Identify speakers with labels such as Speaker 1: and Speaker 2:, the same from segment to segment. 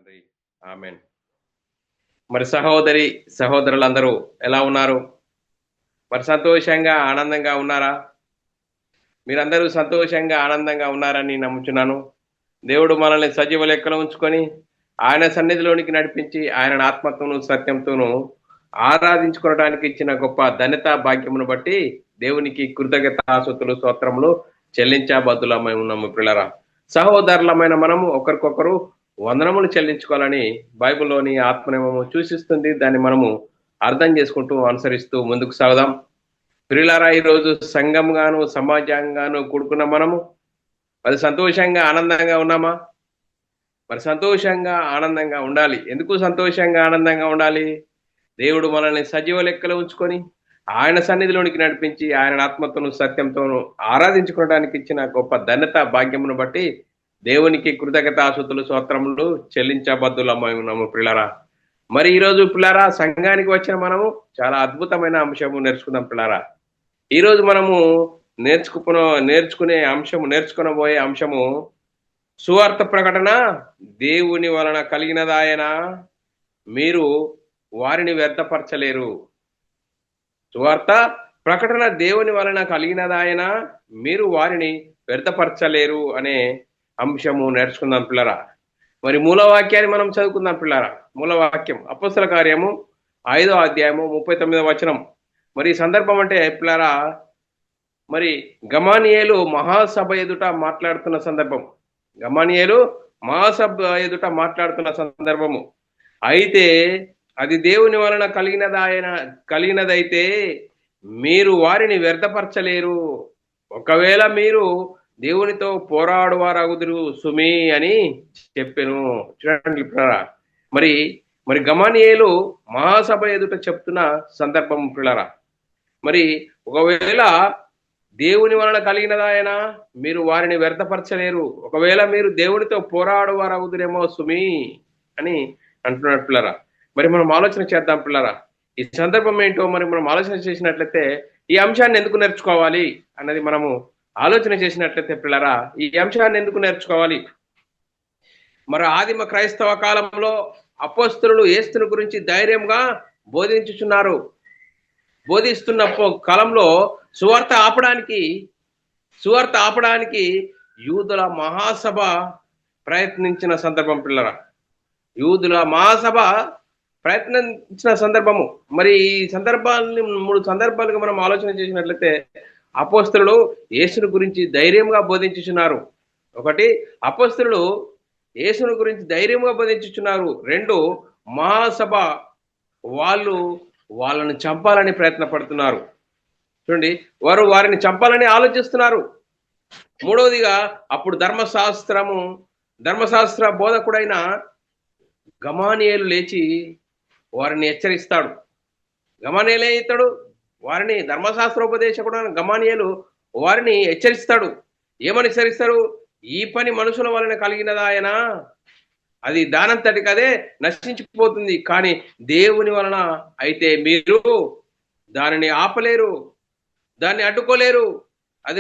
Speaker 1: తండ్రి. ఆమెన్. మరి సహోదరి సహోదరులందరూ ఎలా ఉన్నారు? మరి సంతోషంగా ఆనందంగా ఉన్నారా? మీరందరూ సంతోషంగా ఆనందంగా ఉన్నారని నమ్ముచున్నాను. దేవుడు మనల్ని సజీవ లెక్కలో ఉంచుకొని ఆయన సన్నిధిలోనికి నడిపించి ఆయన ఆత్మతోనూ సత్యంతోనూ ఆరాధించుకోవడానికి ఇచ్చిన గొప్ప ధన్యత భాగ్యమును బట్టి దేవునికి కృతజ్ఞతాస్తుతులు స్తోత్రములు చెల్లించబద్దులమై ఉన్నాము పిల్లరా. సహోదరులమైన మనము ఒకరికొకరు వందనములు చెల్లించుకోవాలని బైబిల్లోని ఆత్మనియమము సూచిస్తుంది. దాన్ని మనము అర్థం చేసుకుంటూ అనుసరిస్తూ ముందుకు సాగుదాం. ప్రియులారా, ఈరోజు సంఘంగాను సమాజంగాను కూడుకున్న మనము మరి సంతోషంగా ఆనందంగా ఉన్నామా? మరి సంతోషంగా ఆనందంగా ఉండాలి. ఎందుకు సంతోషంగా ఆనందంగా ఉండాలి? దేవుడు మనల్ని సజీవ లెక్కలో ఉంచుకొని ఆయన సన్నిధిలోనికి నడిపించి ఆయన ఆత్మతోను సత్యంతోను ఆరాధించుకోవడానికి ఇచ్చిన గొప్ప ధన్యత భాగ్యమును బట్టి దేవునికి కృతజ్ఞతాస్తుతులు స్తోత్రములు చెల్లించబద్దులమై ఉన్నాము పిల్లరా. మరి ఈరోజు పిల్లరా, సంఘానికి వచ్చిన మనము చాలా అద్భుతమైన అంశము నేర్చుకుందాం పిల్లరా. ఈరోజు మనము నేర్చుకునబోయే అంశము సువార్త ప్రకటన దేవుని వలన కలిగినదాయన, మీరు వారిని వ్యర్థపరచలేరు. సువార్త ప్రకటన దేవుని వలన కలిగినదాయన, మీరు వారిని వ్యర్థపరచలేరు అనే అంశము నేర్చుకుందాం పిల్లరా. మరి మూలవాక్యాన్ని మనం చదువుకుందాం పిల్లరా. మూలవాక్యం అపొస్తలుల కార్యము 5వ అధ్యాయము 39వ వచనం. మరి ఈ సందర్భం అంటే పిల్లరా, మరి గమానియేలు మహాసభ ఎదుట మాట్లాడుతున్న సందర్భం. గమానియేలు మహాసభ ఎదుట మాట్లాడుతున్న సందర్భము. అయితే అది దేవుని వలన కలిగినదైతే మీరు వారిని వ్యర్థపరచలేరు. ఒకవేళ మీరు దేవునితో పోరాడువారగుదురు సుమి అని చెప్పాను. చూడండి పిల్లరా, మరి మరి గమానియేలు మహాసభ ఎదుట చెప్తున్న సందర్భం పిల్లరా. మరి ఒకవేళ దేవుని వలన కలిగినదాయన, మీరు వారిని వ్యర్థపరచలేరు. ఒకవేళ మీరు దేవునితో పోరాడువారగుదురేమో సుమి అని అంటున్నాడు పిల్లరా. మరి మనం ఆలోచన చేద్దాం పిల్లరా. ఈ సందర్భం ఏంటో మరి మనం ఆలోచన చేసినట్లయితే ఈ అంశాన్ని ఎందుకు నేర్చుకోవాలి అన్నది మనము ఆలోచన చేసినట్లయితే పిల్లరా, ఈ అంశాన్ని ఎందుకు నేర్చుకోవాలి? మరి ఆదిమ క్రైస్తవ కాలంలో అపోస్తలులు యేసుని గురించి ధైర్యంగా బోధిస్తున్న కాలంలో సువార్త ఆపడానికి యూదుల మహాసభ ప్రయత్నించిన సందర్భం పిల్లరా. యూదుల మహాసభ ప్రయత్నించిన సందర్భము. మరి ఈ సందర్భాన్ని 3 సందర్భాలుగా మనం ఆలోచన చేసినట్లయితే అపోస్తలులు యేసుని గురించి ధైర్యంగా బోధించుచున్నారు. 1, అపోస్తలులు యేసుని గురించి ధైర్యంగా బోధించుచున్నారు. 2, మహాసభ వాళ్ళని చంపాలని ప్రయత్న పడుతున్నారు. చూడండి, వారిని చంపాలని ఆలోచిస్తున్నారు. 3వదిగా అప్పుడు ధర్మశాస్త్ర బోధకుడైన గమానియేలు లేచి వారిని హెచ్చరిస్తాడు. గమానియేలు ఏతాడు? వారిని ధర్మశాస్త్రోపదేశకుడు గమానియేలు వారిని హెచ్చరిస్తాడు. ఏమని హెచ్చరిస్తారు? ఈ పని మనుషుల వలన కలిగినదాయన, అది దానంతటికి అదే నశించిపోతుంది. కానీ దేవుని వలన అయితే మీరు దానిని ఆపలేరు, దాన్ని అడ్డుకోలేరు. అది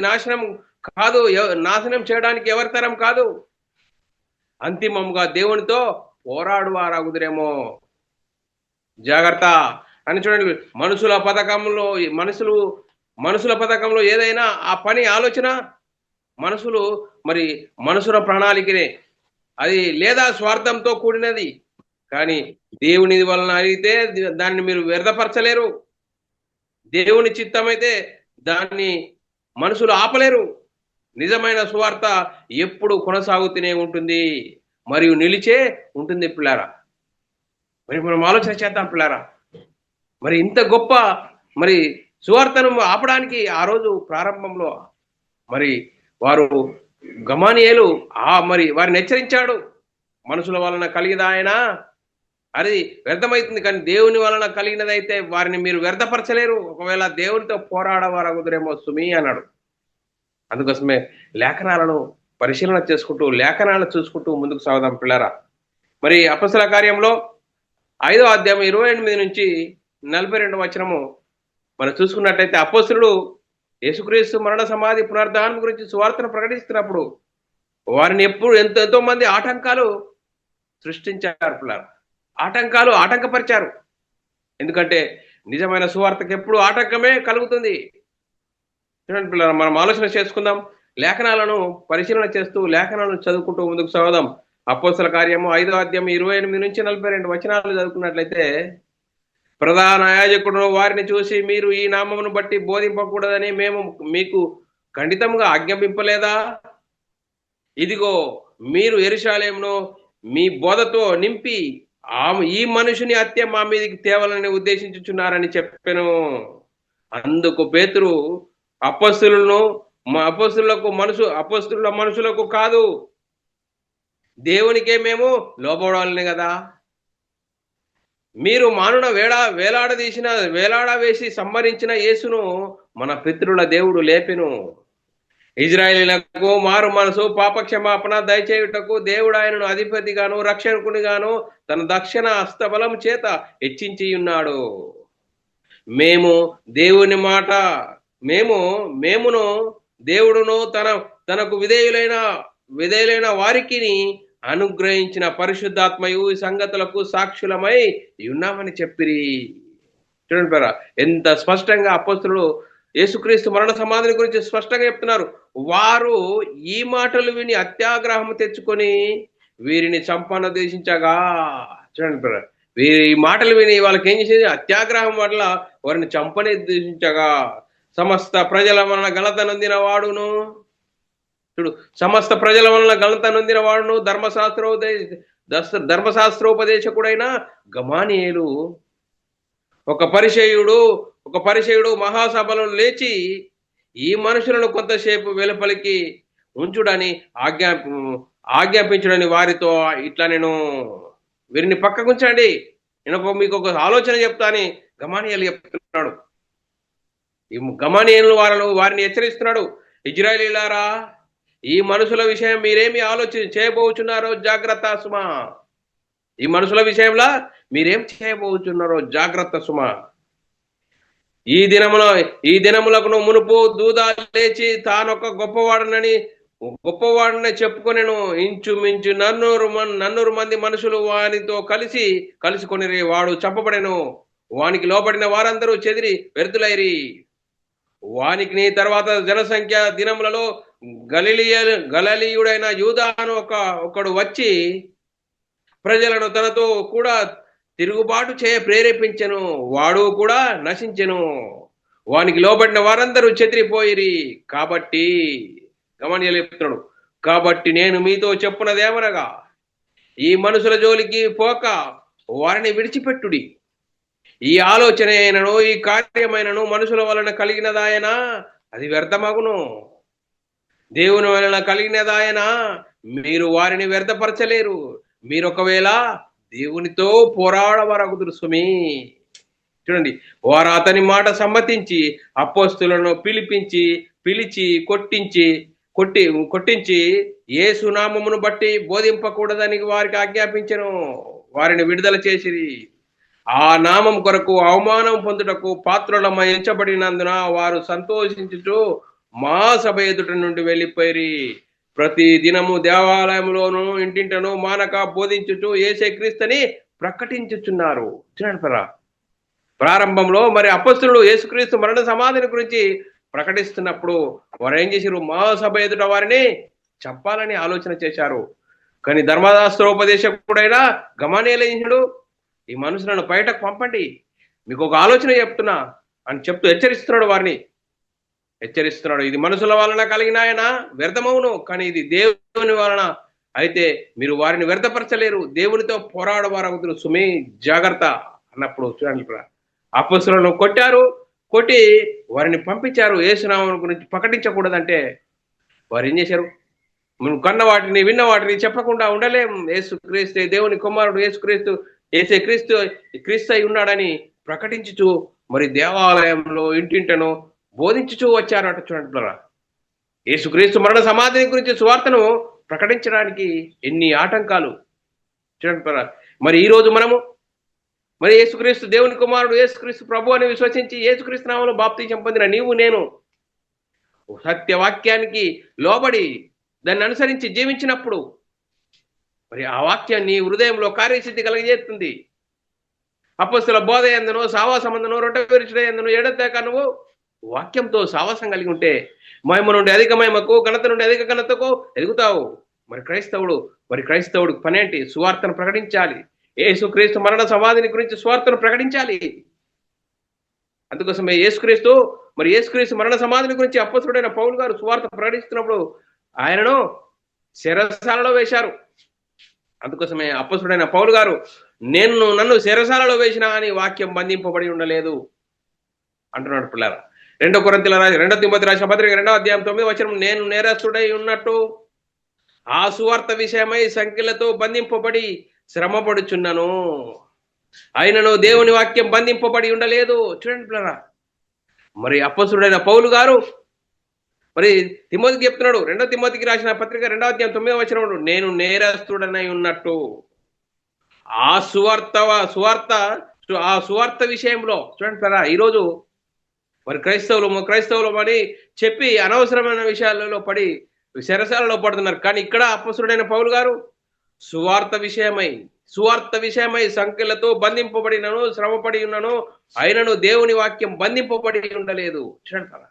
Speaker 1: నాశనం చేయడానికి ఎవరి తరం కాదు. అంతిమంగా దేవునితో పోరాడువారగుదురేమో, జాగ్రత్త అని. చూడండి, మనుషుల పథకంలో ఏదైనా ఆ పని ఆలోచన మనుషుల ప్రణాళికనే అది, లేదా స్వార్థంతో కూడినది. కానీ దేవుని వలన అయితే దాన్ని మీరు వ్యర్థపరచలేరు. దేవుని చిత్తమైతే దాన్ని మనుషులు ఆపలేరు. నిజమైన సువార్త ఎప్పుడు కొనసాగుతూనే ఉంటుంది మరియు నిలిచే ఉంటుంది పిల్లారా. మరి మనం ఆలోచన చేద్దాం పిల్లారా. మరి ఇంత గొప్ప మరి సువార్తను ఆపడానికి ఆ రోజు ప్రారంభంలో మరి గమానియేలు మరి వారిని హెచ్చరించాడు. మనుషుల వలన కలిగిన అది వ్యర్థమవుతుంది, కానీ దేవుని వలన కలిగినదైతే వారిని మీరు వ్యర్థపరచలేరు. ఒకవేళ దేవునితో పోరాడవారగుదురేమో సుమి అన్నాడు. అందుకోసమే లేఖనాలను పరిశీలన చేసుకుంటూ లేఖనాలను చూసుకుంటూ ముందుకు సాగుదాం పిల్లరా. మరి అపొస్తలుల కార్యంలో 5వ అధ్యాయం 28 నుంచి 42 వచనము మనం చూసుకున్నట్లయితే అపోస్తలుడు యేసుక్రీస్తు మరణ సమాధి పునరుద్ధానం గురించి సువార్తను ప్రకటిస్తున్నప్పుడు వారిని ఎంతో మంది ఆటంకాలు సృష్టించారు పిల్లలు. ఆటంకపరిచారు. ఎందుకంటే నిజమైన సువార్తకు ఎప్పుడు ఆటంకమే కలుగుతుంది. చూడండి పిల్లలు, మనం ఆలోచన చేసుకుందాం. లేఖనాలను పరిశీలన చేస్తూ లేఖనాలను చదువుకుంటూ ముందుకు సాగుదాం. అపోస్తల కార్యము 5వ అధ్యాయం 28 నుంచి 42 వచనాలు చదువుకున్నట్లయితే, ప్రధాన యాజకుడు వారిని చూసి, మీరు ఈ నామమును బట్టి బోధింపకూడదని మేము మీకు ఖండితంగా ఆజ్ఞాపింపలేదా? ఇదిగో మీరు యెరూషలేమును మీ బోధతో నింపి ఈ మనుషుని హత్య మా మీదకి తేవాలని ఉద్దేశించుచున్నారని చెప్పాను. అందుకు పేతురు, అపొస్తలులను అపొస్తలుల మనుషులకు కాదు, దేవునికే మేము లోబడాలని కదా. మీరు మానున వేలాడవేసి సంహరించిన యేసును మన పితరుల దేవుడు లేపెను. ఇజ్రాయేలీలకు మారు మనసు పాపక్షమాపణ దయచేయుటకు దేవుడు ఆయనను అధిపతిగాను రక్షకునిగాను తన దక్షిణ హస్తబలం చేత హెచ్చించి ఉన్నాడు. మేము దేవుని మాట మేమును దేవుడును తనకు విధేయులైన వారికి అనుగ్రహించిన పరిశుద్ధాత్మయు ఈ సంగతులకు సాక్షులమై ఉన్నామని చెప్పిరి. చూడండి పేరా, ఎంత స్పష్టంగా అపోస్తలులు యేసుక్రీస్తు మరణ సమాధిని గురించి స్పష్టంగా చెప్తున్నారు. వారు ఈ మాటలు విని అత్యాగ్రహం తెచ్చుకొని వీరిని చంపనుద్దేశించగా, చూడండి పేరా, వీరి మాటలు విని వాళ్ళకి ఏం చేసేది? అత్యాగ్రహం వల్ల వారిని చంపనుద్దేశించగా, సమస్త ప్రజల వలన ఘనత నొందిన వాడును, ధర్మశాస్త్రోపదేశకుడైన గమానియేలు, ఒక పరిసయ్యుడు మహాసభలో లేచి ఈ మనుషులను కొంతసేపు వెలుపలికి ఉంచుడని ఆజ్ఞాపించుడని వారితో ఇట్లా, నేను వీరిని పక్కకుంచండి, నేను మీకు ఒక ఆలోచన చెప్తాని గమానియేలు చెప్తున్నాడు. ఈ గమానియేలు వారిని హెచ్చరిస్తున్నాడు. ఇజ్రాయేలీయులారా, ఈ మనుషుల విషయం మీరేమి చేయబోచున్నారో జాగ్రత్త సుమా. ఈ మనుషుల విషయంలో మీరేం చేయబోచున్నారో జాగ్రత్త సుమా. ఈ దినములకు మునుపు దూదా లేచి తానొక గొప్పవాడని చెప్పుకొనెను. ఇంచుమించు 400 మంది మనుషులు వానితో కలిసికొని వాడు చంపబడెను. వానికి లోబడిన వారందరూ చెదిరి వ్యర్థులైరి. వానికి నీ తర్వాత జనసంఖ్య దినములలో గలిలీయుడైన యూదాను ఒకడు వచ్చి ప్రజలను తనతో కూడా తిరుగుబాటు చేయ ప్రేరేపించెను. వాడు కూడా నశించెను. వానికి లోబడిన వారందరూ చెదిరిపోయిరి. కాబట్టి గమనియాలు చెప్తున్నాడు, కాబట్టి నేను మీతో చెప్పున్నదేమనగా, ఈ మనుషుల జోలికి పోక వారిని విడిచిపెట్టుడి. ఈ ఆలోచన అయినను ఈ కార్యమైనను మనుషుల వలన కలిగినదాయన అది వ్యర్థమగును. దేవుని వలన కలిగినదాయన మీరు వారిని వ్యర్థపరచలేరు. మీరు ఒకవేళ దేవునితో పోరాడవరగుదురు సుమి. చూడండి, వారు అతని మాట సమ్మతించి అపోస్తులను పిలిచి కొట్టించి యేసు నామమును బట్టి బోధింపకూడదని వారికి ఆజ్ఞాపించెను. వారిని విడుదల చేసిరి. ఆ నామం కొరకు అవమానం పొందుటకు పాత్రులమై ఎంచబడినందున వారు సంతోషించుచు మా సభ ఎదుట నుండి వెళ్ళిపోయి ప్రతి దినము దేవాలయంలోను ఇంటింటను మానక బోధించుచు యేసే క్రీస్తుని ప్రకటించుచున్నారు. చూడండి, ప్రారంభంలో మరి అపొస్తలులు యేసుక్రీస్తు మరణ సమాధిని గురించి ప్రకటిస్తున్నప్పుడు వారు ఏం చేశారు? మహాసభ ఎదుట వారిని చెప్పాలని ఆలోచన చేశారు. కానీ ధర్మశాస్త్రోపదేశకుడైన గమనియేలు ఈ మనుషులను బయటకు పంపండి, మీకు ఒక ఆలోచన చెప్తున్నా అని చెప్తూ హెచ్చరిస్తున్నాడు. ఇది మనుషుల వలన కలిగిన ఆయన వ్యర్థమవును, కానీ ఇది దేవుని వలన అయితే మీరు వారిని వ్యర్థపరచలేరు. దేవునితో పోరాడవారవుతున్నారు సుమే, జాగ్రత్త అన్నప్పుడు చూడండి, అపొస్తలులను కొట్టి వారిని పంపించారు. యేసునామం గురించి ప్రకటించకూడదంటే వారు ఏం చేశారు? మనం కన్న వాటిని విన్న వాటిని చెప్పకుండా ఉండలేం. యేసుక్రీస్తు దేవుని కుమారుడు, యేసే క్రీస్తు అయి ఉన్నాడని ప్రకటించుచు మరి దేవాలయంలో ఇంటింటను బోధించుచూ వచ్చారట. చూడండి, యేసుక్రీస్తు మరణ సమాధిని గురించి సువార్తను ప్రకటించడానికి ఎన్ని ఆటంకాలు. చూడండి, మరి ఈరోజు మనము మరి యేసుక్రీస్తు దేవుని కుమారుడు, యేసుక్రీస్తు ప్రభు అని విశ్వసించి యేసుక్రీస్తు నామములో బాప్తిసం పొందిన నీవు నేను సత్యవాక్యానికి లోబడి దాన్ని అనుసరించి జీవించినప్పుడు మరి ఆ వాక్యం నీ హృదయంలో కార్యసిద్ధి కలిగజేస్తుంది. అపొస్తలుల బోధ యందును సావాసమందును రొట్టె విరుచుట యందును ఎడతెగక నువ్వు వాక్యంతో సావాసం కలిగి ఉంటే మహిమ నుండి అధిక మహిమకు, ఘనత నుండి అధిక ఘనతకు ఎదుగుతావు. మరి క్రైస్తవుడు పనేంటి? సువార్తను ప్రకటించాలి. యేసుక్రీస్తు మరణ సమాధిని గురించి సువార్తను ప్రకటించాలి. అందుకోసమే యేసుక్రీస్తు మరణ సమాధిని గురించి అపొస్తలుడైన పౌలు గారు సువార్త ప్రకటిస్తున్నప్పుడు ఆయనను చెరసాలలో వేశారు. అందుకోసమే అపొస్తలుడైన పౌలు గారు నన్ను చెరసాలలో వేసినా అని వాక్యం బంధింపబడి ఉండలేదు అంటున్నాడు పిల్లరా. 2 తిమోతి రాసిన పత్రిక 2వ అధ్యాయం 9వ వచనం, నేను నేరస్తుడై ఉన్నట్టు ఆ సువార్త విషయమై సంఖ్యలతో బంధింపబడి శ్రమపడుచున్నాను, ఆయనను దేవుని వాక్యం బంధింపబడి ఉండలేదు. చూడండి పిల్లరా, మరి అపొస్తలుడైన పౌలు గారు మరి తిమోతికి చెప్తున్నాడు. 2 తిమోతికి రాసిన పత్రిక 2వ అధ్యాయం 9వ వచనం, నేను నేరస్తుడనై ఉన్నట్టు ఆ సువార్త విషయంలో. చూడండి పిల్లరా, ఈరోజు మరి క్రైస్తవులు అని చెప్పి అనవసరమైన విషయాలలో పడి చెరసాలలో పడుతున్నారు. కానీ ఇక్కడ అపొస్తలుడైన పౌలు గారు సువార్త విషయమై సంఖ్యలతో బంధింపబడినను, శ్రమపడి ఉన్నను, ఆయనను దేవుని వాక్యం బంధింపబడి ఉండలేదు. చూడండి,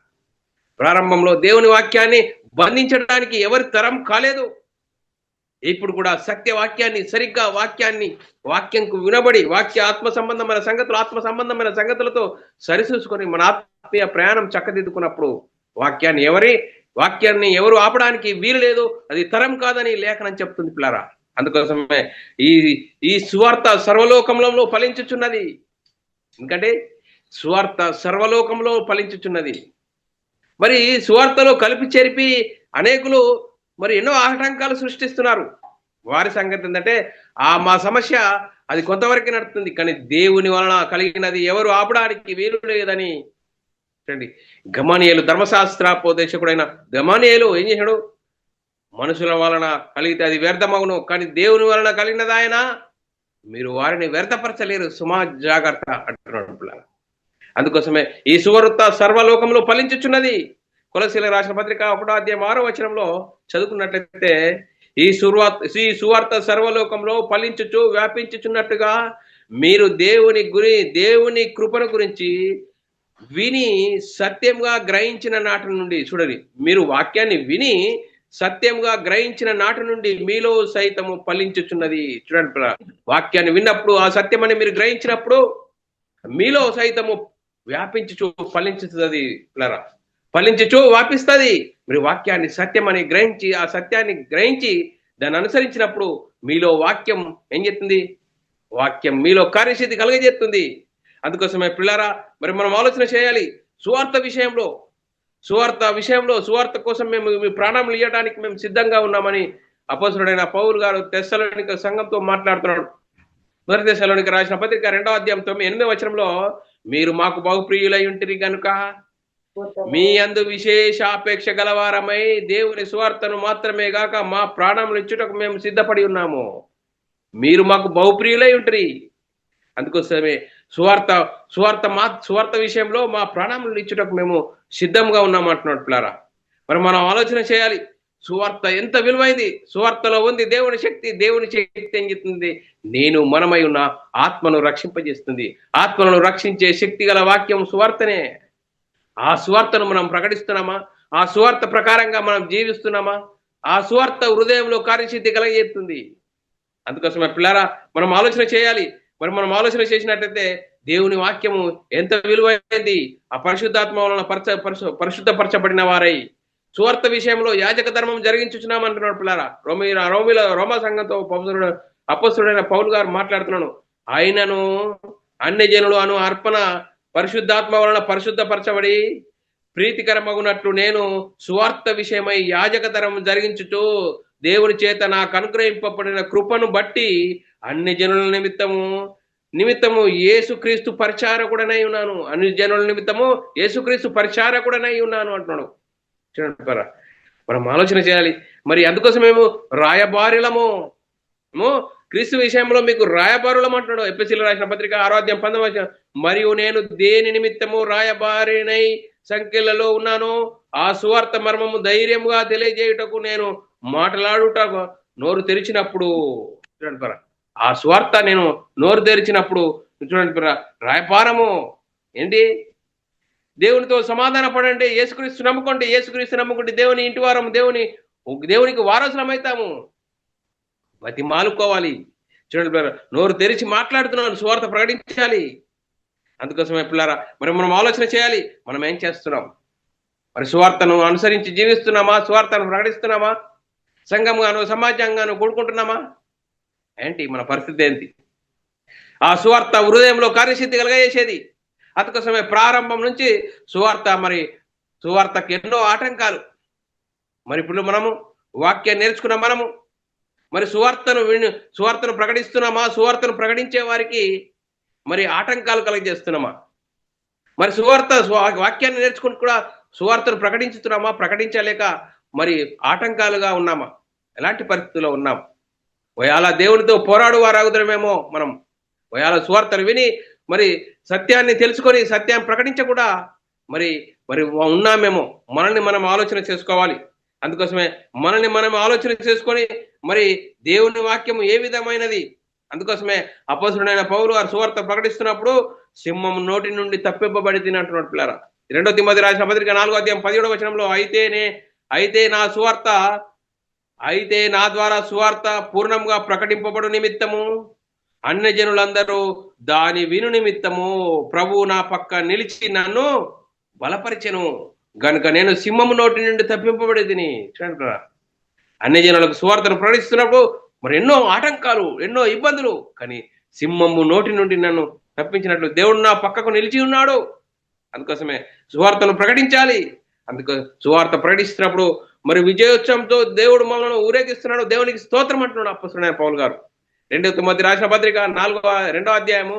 Speaker 1: ప్రారంభంలో దేవుని వాక్యాన్ని బంధించడానికి ఎవరి తరం కాలేదు. ఇప్పుడు కూడా సత్యవాక్యాన్ని సరిగ్గా వాక్యంకు వినబడి ఆత్మ సంబంధమైన సంగతులతో సరిచూసుకొని మన ఆత్మీయ ప్రయాణం చక్కదిద్దుకున్నప్పుడు వాక్యాన్ని ఎవరు ఆపడానికి వీలు లేదు. అది తరం కాదని లేఖనం చెప్తుంది పిల్లరా. అందుకోసమే ఈ సువార్త సర్వలోకంలో ఫలించుచున్నది. ఎందుకంటే సువార్త సర్వలోకంలో ఫలించుచున్నది. మరి సువార్తలో కలిపి చెరిపి అనేకులు మరి ఎన్నో ఆటంకాలు సృష్టిస్తున్నారు. వారి సంగతి ఏంటంటే మా సమస్య అది కొంతవరకు నడుస్తుంది, కానీ దేవుని వలన కలిగినది ఎవరు ఆపడానికి వీలు లేదని. చూడండి, గమనీయులు ధర్మశాస్త్రోపదేశకుడైన గమనీయులు ఏం చేశాడు? మనుషుల వలన కలిగితే అది వ్యర్థమవును, కానీ దేవుని వలన కలిగినది ఆయన, మీరు వారిని వ్యర్థపరచలేరు, జాగ్రత్త అంటున్నాడు పిల్లలు. అందుకోసమే ఈ సువార్త సర్వలోకంలో ఫలించుచున్నది. కొలసీలకు రాసిన పత్రిక 1వ అధ్యాయం 6వ వచనంలో చదువుకున్నట్లయితే ఈ సువార్త సర్వలోకంలో ఫలించుచు వ్యాపించుచున్నట్టుగా మీరు దేవుని కృపను గురించి విని సత్యంగా గ్రహించిన నాటి నుండి, చూడండి, మీరు వాక్యాన్ని విని సత్యంగా గ్రహించిన నాటి నుండి మీలో సైతము ఫలించుచున్నది. చూడండి, వాక్యాన్ని విన్నప్పుడు ఆ సత్యమని మీరు గ్రహించినప్పుడు మీలో సైతము వ్యాపించుచు ఫలించుతుంది పిల్లరా. ఫలించుచు వ్యాపిస్తుంది. మీరు వాక్యాన్ని సత్యమని గ్రహించి ఆ సత్యాన్ని గ్రహించి దాన్ని అనుసరించినప్పుడు మీలో వాక్యం ఏం చేస్తుంది? వాక్యం మీలో కార్యసిద్ధి కలుగజేస్తుంది. అందుకోసమే పిల్లరా, మరి మనం ఆలోచన చేయాలి. సువార్త కోసం మేము మీ ప్రాణాలు ఇవ్వడానికి మేము సిద్ధంగా ఉన్నామని అపొస్తలుడైన పౌలు గారు తెస్సలోనిక సంఘంతో మాట్లాడుతున్నాడు. మొదటి తెస్సలోనిక రాసిన పత్రిక 2వ అధ్యాయం 8వ వచనంలో, మీరు మాకు బహుప్రియులై ఉంటిరి గనుక మీ అందు విశేష అపేక్ష గలవారమై దేవుని సువార్తను మాత్రమే గాక మా ప్రాణములు ఇచ్చుటకు మేము సిద్ధపడి ఉన్నాము. మీరు మాకు బహుప్రియులై ఉంటరి. అందుకోసమే సువార్త విషయంలో మా ప్రాణములు ఇచ్చుటకు మేము సిద్ధంగా ఉన్నాము అంటున్నాడు పిల్లారా. మరి మనం ఆలోచన చేయాలి, సువార్త ఎంత విలువైంది. సువార్తలో ఉంది దేవుని శక్తి ఏం చెప్తుంది? మనమై ఉన్న ఆత్మను రక్షింపజేస్తుంది. ఆత్మను రక్షించే శక్తి గల వాక్యం సువార్తనే. ఆ సువార్తను మనం ప్రకటిస్తున్నామా? ఆ సువార్త ప్రకారంగా మనం జీవిస్తున్నామా? ఆ సువార్త హృదయంలో కార్యసిద్ధి కలగజేస్తుంది. అందుకోసమే పిల్లారా, మనం ఆలోచన చేయాలి. మరి మనం ఆలోచన చేసినట్లయితే దేవుని వాక్యము ఎంత విలువైంది. ఆ పరిశుద్ధాత్మ వలన పరిశుద్ధపరచబడిన వారై సువార్త విషయంలో యాజక ధర్మం జరిగించుచున్నామంటున్నాడు పిల్లారా. రోమా సంఘంతో అపొస్తలుడైన పౌలు గారు మాట్లాడుతున్నాను. ఆయనను అన్ని జనులు అను అర్పణ పరిశుద్ధాత్మ వలన పరిశుద్ధపరచబడి ప్రీతికరమగునట్లు నేను సువార్త విషయమై యాజక ధర్మం జరిగించుచు దేవుని చేత నాకు అనుగ్రహింపబడిన కృపను బట్టి అన్ని జనుల నిమిత్తము యేసుక్రీస్తు పరిచారకుడనై ఉన్నాను. అన్ని జనుల నిమిత్తము యేసుక్రీస్తు పరిచారకుడనై ఉన్నాను అంటున్నాడు. చూడండి, మనం ఆలోచన చేయాలి. మరి అందుకోసం మేము రాయబారులము, క్రీస్తు విషయంలో మీకు రాయబారులం అంటున్నాడు. ఎఫెసీయులకు రాసిన పత్రిక 6వ అధ్యాయం 19వ వచనం, మరియు నేను దేని నిమిత్తము రాయబారినై సంఖ్యలలో ఉన్నాను, ఆ సువార్త మర్మము ధైర్యంగా తెలియజేయుటకు నేను నోరు తెరిచినప్పుడు చూడండి బ్రదర్, ఆ సువార్త నేను నోరు తెరిచినప్పుడు చూడండి బ్రదర్, రాయపారము ఏంటి, దేవునితో సమాధాన పడండి, యేసుక్రీస్తు నమ్ముకోండి, యేసుక్రీస్తు నమ్ముకుంటే దేవుని ఇంటి వారం, దేవునికి వారసులం అవుతాము. బతి మాలుకోవాలి. చూడండి బ్రదర్, నోరు తెరిచి మాట్లాడుతున్నాను, సువార్త ప్రకటించాలి. అందుకోసమే పిల్లారా, మరి మనం ఆలోచన చేయాలి, మనం ఏం చేస్తున్నాం? మరి సువార్తను అనుసరించి జీవిస్తున్నామా? సువార్తను ప్రకటిస్తున్నామా? సంఘంగాను సమాజంగాను కూడుకుంటున్నామా? ఏంటి మన పరిస్థితి ఏంటి? ఆ సువార్త హృదయంలో కార్యసిద్ధి కలగజేసేది. అందుకోసమే ప్రారంభం నుంచి సువార్తకి ఎన్నో ఆటంకాలు. మరి ఇప్పుడు మనము వాక్యాన్ని నేర్చుకున్న మనము మరి సువార్తను ప్రకటిస్తున్నామా? సువార్తను ప్రకటించే వారికి మరి ఆటంకాలు కలగజేస్తున్నామా? మరి వాక్యాన్ని నేర్చుకుని కూడా సువార్తను ప్రకటించుతున్నామా? ప్రకటించలేక మరి ఆటంకాలుగా ఉన్నామా? ఎలాంటి పరిస్థితుల్లో ఉన్నాం? వయాల దేవునితో పోరాడు వారాగుదరమేమో మనం. వయాల సువార్తను విని మరి సత్యాన్ని తెలుసుకొని సత్యాన్ని ప్రకటించకుండా మరి మరి ఉన్నామేమో. మనల్ని మనం ఆలోచన చేసుకోవాలి. అందుకోసమే మనల్ని మనం ఆలోచన చేసుకొని మరి దేవుని వాక్యం ఏ విధమైనది. అందుకోసమే అపోస్తలుడైన పౌలు వారు సువార్త ప్రకటిస్తున్నప్పుడు సింహం నోటి నుండి తప్పింపబడి తినంటున్నాడు పిల్లరా. 2 తిమోతి రాసిన పత్రిక 4వ అధ్యాయం 17వ వచనంలో అయితే నా ద్వారా సువార్త పూర్ణంగా ప్రకటింపబడు నిమిత్తము అన్యజనులందరూ దాని విను నిమిత్తము ప్రభువు నా పక్క నిలిచి నన్ను బలపరిచెను గనుక నేను సింహము నోటి నుండి తప్పింపబడేదిని. చూడండి, అన్యజనులకు సువార్తను ప్రకటిస్తున్నప్పుడు మరి ఎన్నో ఆటంకాలు, ఎన్నో ఇబ్బందులు, కానీ సింహము నోటి నుండి నన్ను తప్పించినట్లు దేవుడు నా పక్కకు నిలిచి ఉన్నాడు. అందుకోసమే సువార్తను ప్రకటించాలి. అందుకు సువార్త ప్రకటిస్తున్నప్పుడు మరి విజయోత్సవంతో దేవుడు మమ్మల్ని ఊరేగిస్తున్నాడు. దేవునికి స్తోత్రం అంటున్నాడు అపోస్తలుడైన పౌలు గారు. 2 తిమోతి రాసిన పత్రిక 2వ అధ్యాయము,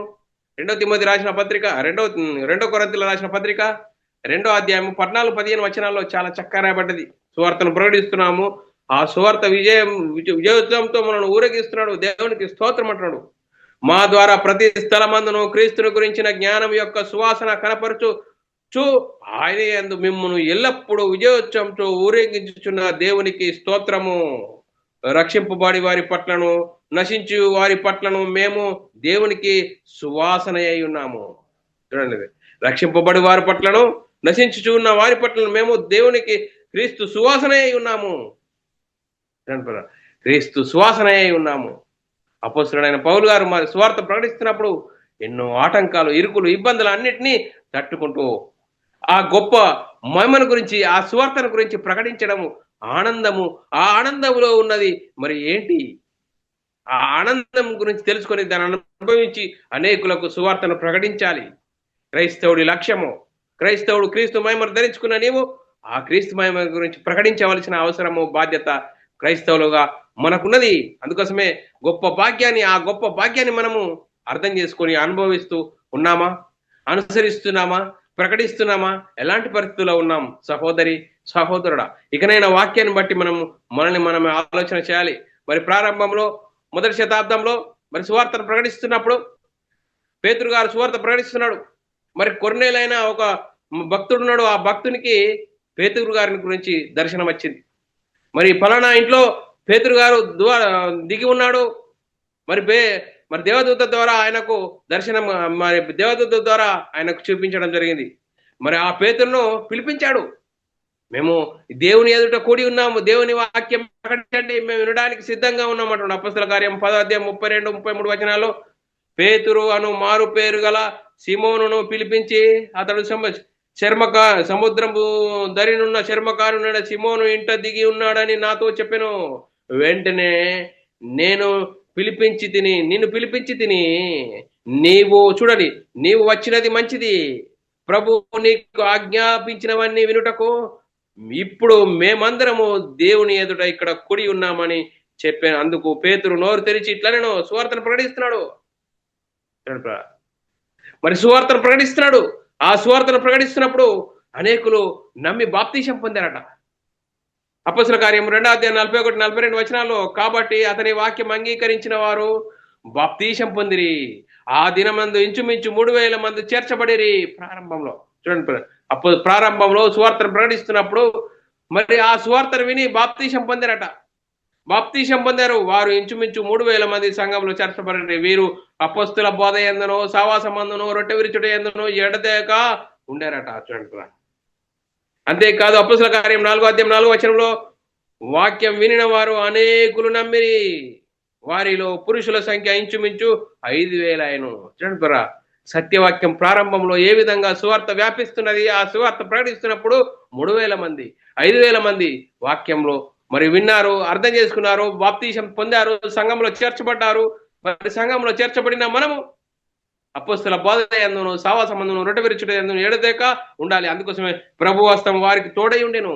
Speaker 1: 2 తిమోతి రాసిన పత్రిక, 2 కొరింథీయులకు రాసిన పత్రిక 2వ అధ్యాయము 14-15 వచనాల్లో చాలా చక్కగా రాయబడ్డది. సువార్తను ప్రకటిస్తున్నాము, ఆ సువార్త విజయోత్సవంతో మనల్ని ఊరేగిస్తున్నాడు. దేవునికి స్తోత్రం అంటున్నాడు. మా ద్వారా ప్రతి స్థలమందును క్రీస్తుని గురించిన జ్ఞానం యొక్క సువాసన కనపరచు ఆయన యందు మిమ్మును ఎల్లప్పుడూ విజయోత్సవంతో ఊరేగించుచున్న దేవునికి స్తోత్రము. రక్షింపబడి వారి పట్లను నశించు వారి పట్లను మేము దేవునికి సువాసన అయి ఉన్నాము. చూడండి, రక్షింపబడి వారి పట్లను నశించుచు ఉన్న వారి పట్లను మేము దేవునికి క్రీస్తు సువాసన అయి ఉన్నాము. క్రీస్తు సువాసన అయి ఉన్నాము. అపోస్తలుడైన పౌలు గారు మరి సువార్త ప్రకటిస్తున్నప్పుడు ఎన్నో ఆటంకాలు, ఇరుకులు, ఇబ్బందులు అన్నిటినీ తట్టుకుంటూ ఆ గొప్ప మహిమను గురించి, ఆ సువార్తను గురించి ప్రకటించడము ఆనందము. ఆ ఆనందంలో ఉన్నది మరి ఏంటి? ఆ ఆనందం గురించి తెలుసుకొని దాన్ని అనుభవించి అనేకులకు సువార్తను ప్రకటించాలి. క్రైస్తవుడి లక్ష్యము. క్రైస్తవుడు క్రీస్తు మహిమను ధరించుకున్న నీవు ఆ క్రీస్తు మహిమ గురించి ప్రకటించవలసిన అవసరము, బాధ్యత క్రైస్తవులుగా మనకున్నది. అందుకోసమే ఆ గొప్ప భాగ్యాన్ని మనము అర్థం చేసుకొని అనుభవిస్తూ ఉన్నామా? అనుసరిస్తున్నామా? ప్రకటిస్తున్నామా? ఎలాంటి పరిస్థితుల్లో ఉన్నాం? సహోదరి, సహోదరుడా, ఇకనైనా వాక్యాన్ని బట్టి మనల్ని మనం ఆలోచన చేయాలి. మరి ప్రారంభంలో మొదటి శతాబ్దంలో మరి సువార్తను ప్రకటిస్తున్నప్పుడు పేతురు గారు సువార్త ప్రకటిస్తున్నాడు. మరి కొర్నేలైన ఒక భక్తుడున్నాడు. ఆ భక్తునికి పేతురు గారిని గురించి దర్శనం వచ్చింది. మరి ఫలానా ఇంట్లో పేతురు గారు దిగి ఉన్నాడు. మరి దేవదూత ద్వారా ఆయనకు దర్శనం, మరి దేవదూత ద్వారా ఆయనకు చూపించడం జరిగింది. మరి ఆ పేతురును పిలిపించాడు. మేము దేవుని ఎదుట కూడి ఉన్నాము, దేవుని వాక్యం ప్రకటించండి, మేము వినడానికి సిద్ధంగా ఉన్నామంటున్నాడు. అపోస్తల కార్యం 10వ అధ్యాయం 32-33 వచనాల్లో పేతురు అను మారు పేరు గల సిమోనును పిలిపించి అతడు సముద్రము దరినున్న చర్మకారున్న సిమోను ఇంట దిగి ఉన్నాడని నాతో చెప్పెను. వెంటనే నిన్ను పిలిపించి తిని నీవు వచ్చినది మంచిది, ప్రభు నీకు ఆజ్ఞాపించినవన్నీ వినుటకు ఇప్పుడు మేమందరము దేవుని ఎదుట ఇక్కడ కూడి ఉన్నామని చెప్పాను. అందుకు పేతురు నోరు తెరిచి ఇట్లనేను సువార్తను ప్రకటిస్తున్నాడు. మరి సువార్తను ప్రకటిస్తున్నాడు. ఆ సువార్తను ప్రకటిస్తున్నప్పుడు అనేకులు నమ్మి బాప్తీసం పొందారట. అపోస్తల కార్యం 2వ అధ్యాయం 41-42 వచనాల్లో కాబట్టి అతని వాక్యం అంగీకరించిన వారు బాప్తీసం పొందిరి. ఆ దినమందు ఇంచుమించు 3000 మంది చేర్చబడిరి. ప్రారంభంలో చూడండి, ప్రారంభంలో సువార్తను ప్రకటిస్తున్నప్పుడు మరి ఆ సువార్తను విని బాప్తీసం పొందారట. బాప్తీసం పొందారు. వారు ఇంచుమించు 3000 మంది సంఘంలో చేర్చబడి వీరు అపోస్తుల బోధ ఎందునో సావాసమందునో రొట్టె విరుచుట ఎందునో ఎడతెగక ఉండారట. చూడండి. అంతేకాదు అపోస్తుల కార్యం 4:4 వాక్యం వినిన వారు అనేకులు నమ్మిరి. వారిలో పురుషుల సంఖ్య ఇంచుమించు 5000 అయ్యను. చూడండి, సత్యవాక్యం ప్రారంభంలో ఏ విధంగా సువార్త వ్యాపిస్తున్నది, ఆ సువార్త ప్రకటిస్తున్నప్పుడు 3000 మంది 5000 మంది వాక్యంలో మరి విన్నారు, అర్థం చేసుకున్నారు, బాప్తీసం పొందారు, సంఘంలో చేర్చబడ్డారు. మరి సంఘంలో చేర్చబడిన మనము అపోస్తుల బోధ యందును సావాసమందును రొట్టె విరుచుట యందును ఎడతెగక ఉండాలి. అందుకోసమే ప్రభు హస్తం వారికి తోడై ఉండెను.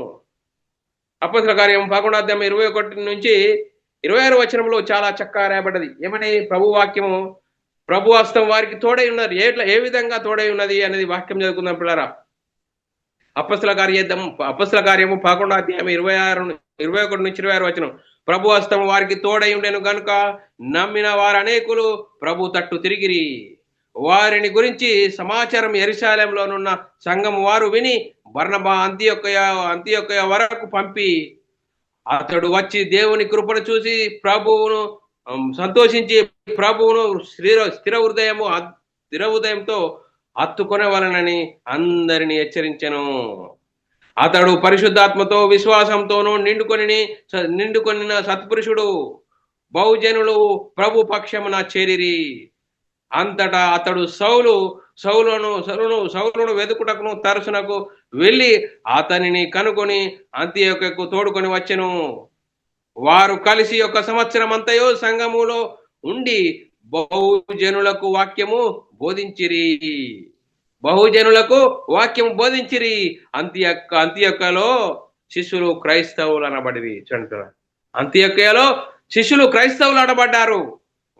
Speaker 1: అపోస్తుల కార్యం 11:21-26 చాలా చక్కగా రాయబడ్డది. ఏమని? ప్రభు వాక్యము ప్రభు హస్తం వారికి తోడై ఉన్నారు. ఏ విధంగా తోడై ఉన్నది అనేది వాక్యం చదువుకుందాం పిల్లరా. అపోస్తుల కార్యము 11:21-26 ప్రభు హస్తం వారికి తోడై ఉండెను గనుక నమ్మిన వారు అనేకులు ప్రభు తట్టు తిరిగిరి. వారిని గురించి సమాచారం యెరూషలేములోనున్న సంఘము వారు విని బర్నబా అంతియొక్కయ వరకు పంపి అతడు వచ్చి దేవుని కృపను చూసి ప్రభువును సంతోషించి ప్రభువును స్థిర హృదయంతో హత్తుకొనవలనని అందరిని హెచ్చరించెను. అతడు పరిశుద్ధాత్మతో విశ్వాసంతోనూ నిండుకొనిన సత్పురుషుడు. బహుజనులు ప్రభు పక్షమున చేరిరి. అంతటా అతడు సౌలును వెతుకుటకును తరచునకు వెళ్ళి అతనిని కనుకొని అంతియొక్కకు తోడుకొని వచ్చెను. వారు కలిసి 1 సంవత్సరం అంతయో సంఘములో ఉండి బహుజనులకు వాక్యము బోధించిరి. అంతియొక్కలో శిష్యులు క్రైస్తవులు అనబడిరి. చూడండి, అంతియొక్కలో శిష్యులు క్రైస్తవులు అనబడ్డారు.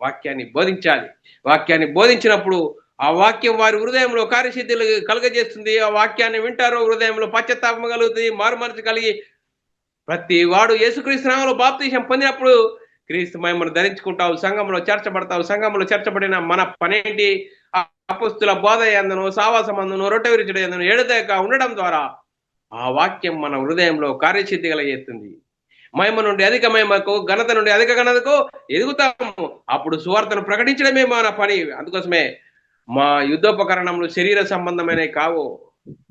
Speaker 1: వాక్యాన్ని బోధించాలి. వాక్యాన్ని బోధించినప్పుడు ఆ వాక్యం వారి హృదయంలో కార్యసిద్ధులు కలుగజేస్తుంది. ఆ వాక్యాన్ని వింటారు, హృదయంలో పశ్చాత్తాపం కలుగుతుంది, మారుమనసు కలిగి ప్రతి వాడు యేసుక్రీస్తు నామములో బాప్తీసం పొందినప్పుడు క్రీస్తు మహిమను ధరించుకుంటావు, సంఘంలో చేర్చబడతావు. సంఘంలో చేర్చబడిన మన పనేంటి? అపోస్తుల బోధ యందును సావాసమందును రొట్టె విరుచుట యందును ఎడతెగక ఉండడం ద్వారా ఆ వాక్యం మన హృదయంలో కార్యసిద్ధి కలగజేస్తుంది. మహిమ నుండి అధిక మహిమకు, ఘనత నుండి అధిక ఘనతకు ఎదుగుతాము. అప్పుడు సువార్తను ప్రకటించడమే మన పని. అందుకోసమే మా యుద్ధోపకరణములు శరీర సంబంధమైనవి కావు.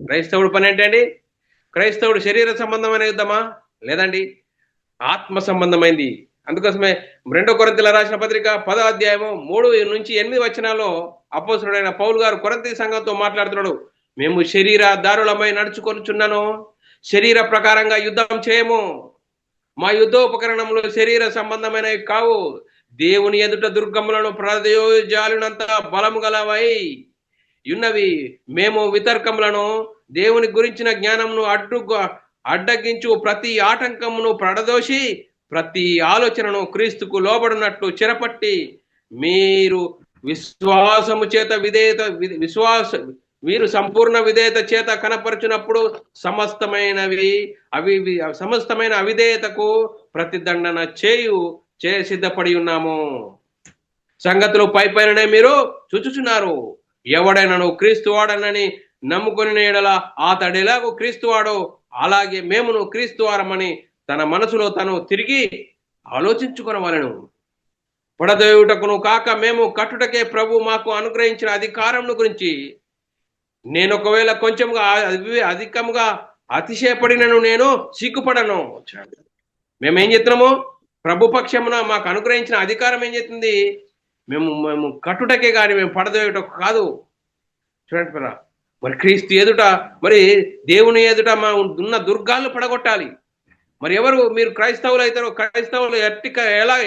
Speaker 1: క్రైస్తవుడు పని ఏంటండి? క్రైస్తవుడు శరీర సంబంధమైన యుద్ధమా? లేదండి, ఆత్మ సంబంధమైంది. అందుకోసమే 2 కొరింథీయుల రాసిన పత్రిక 10:3-8 అపోస్తలుడైన పౌలు గారు కొరింథీ సంఘంతో మాట్లాడుతున్నాడు. మేము శరీర దారులమై నడుచుకొనుచున్నాను, శరీర ప్రకారంగా యుద్ధం చేయము. మా యుద్ధోపకరణములు శరీర సంబంధమైనవి కావు. దేవుని ఎదుట దుర్గములను ప్రయోజాలినంత బలము గలవై ఉన్నవి. మేము వితర్కములను, దేవుని గురించిన జ్ఞానమును అడ్డగించు ప్రతి ఆటంకమును పడదోసి ప్రతి ఆలోచనను క్రీస్తుకు లోబడినట్లు చెరపట్టి మీరు వీరు సంపూర్ణ విధేయత చేత కనపరుచున్నప్పుడు సమస్తమైన అవిధేయతకు ప్రతిదండన చేయ సిద్ధపడి ఉన్నాము. సంగతులు పైపైననే మీరు చూచుచున్నారు. ఎవడైనను క్రీస్తు వాడనని నమ్ముకొని ఎడల అతడెలాగో క్రీస్తు వాడో అలాగే మేమును క్రీస్తు వారమని తన మనసులో తను తిరిగి ఆలోచించుకొనవలెను. పడదోయుటకును కాక మేము కట్టుటకే ప్రభు మాకు అనుగ్రహించిన అధికారమును గురించి నేను ఒకవేళ కొంచెంగా అధికంగా అతిశయపడినను నేను సిగ్గుపడను. మేమేం చెప్తున్నాము? ప్రభు పక్షమున మాకు అనుగ్రహించిన అధికారం ఏం చేస్తుంది? మేము కట్టుటకే కానీ మేము పడదోయటకు కాదు. చూడండి, మరి క్రీస్తు ఎదుట, మరి దేవుని ఎదుట మా ఉన్న దుర్గాలను పడగొట్టాలి. మరి ఎవరు మీరు క్రైస్తవులు అవుతారో? క్రైస్తవులు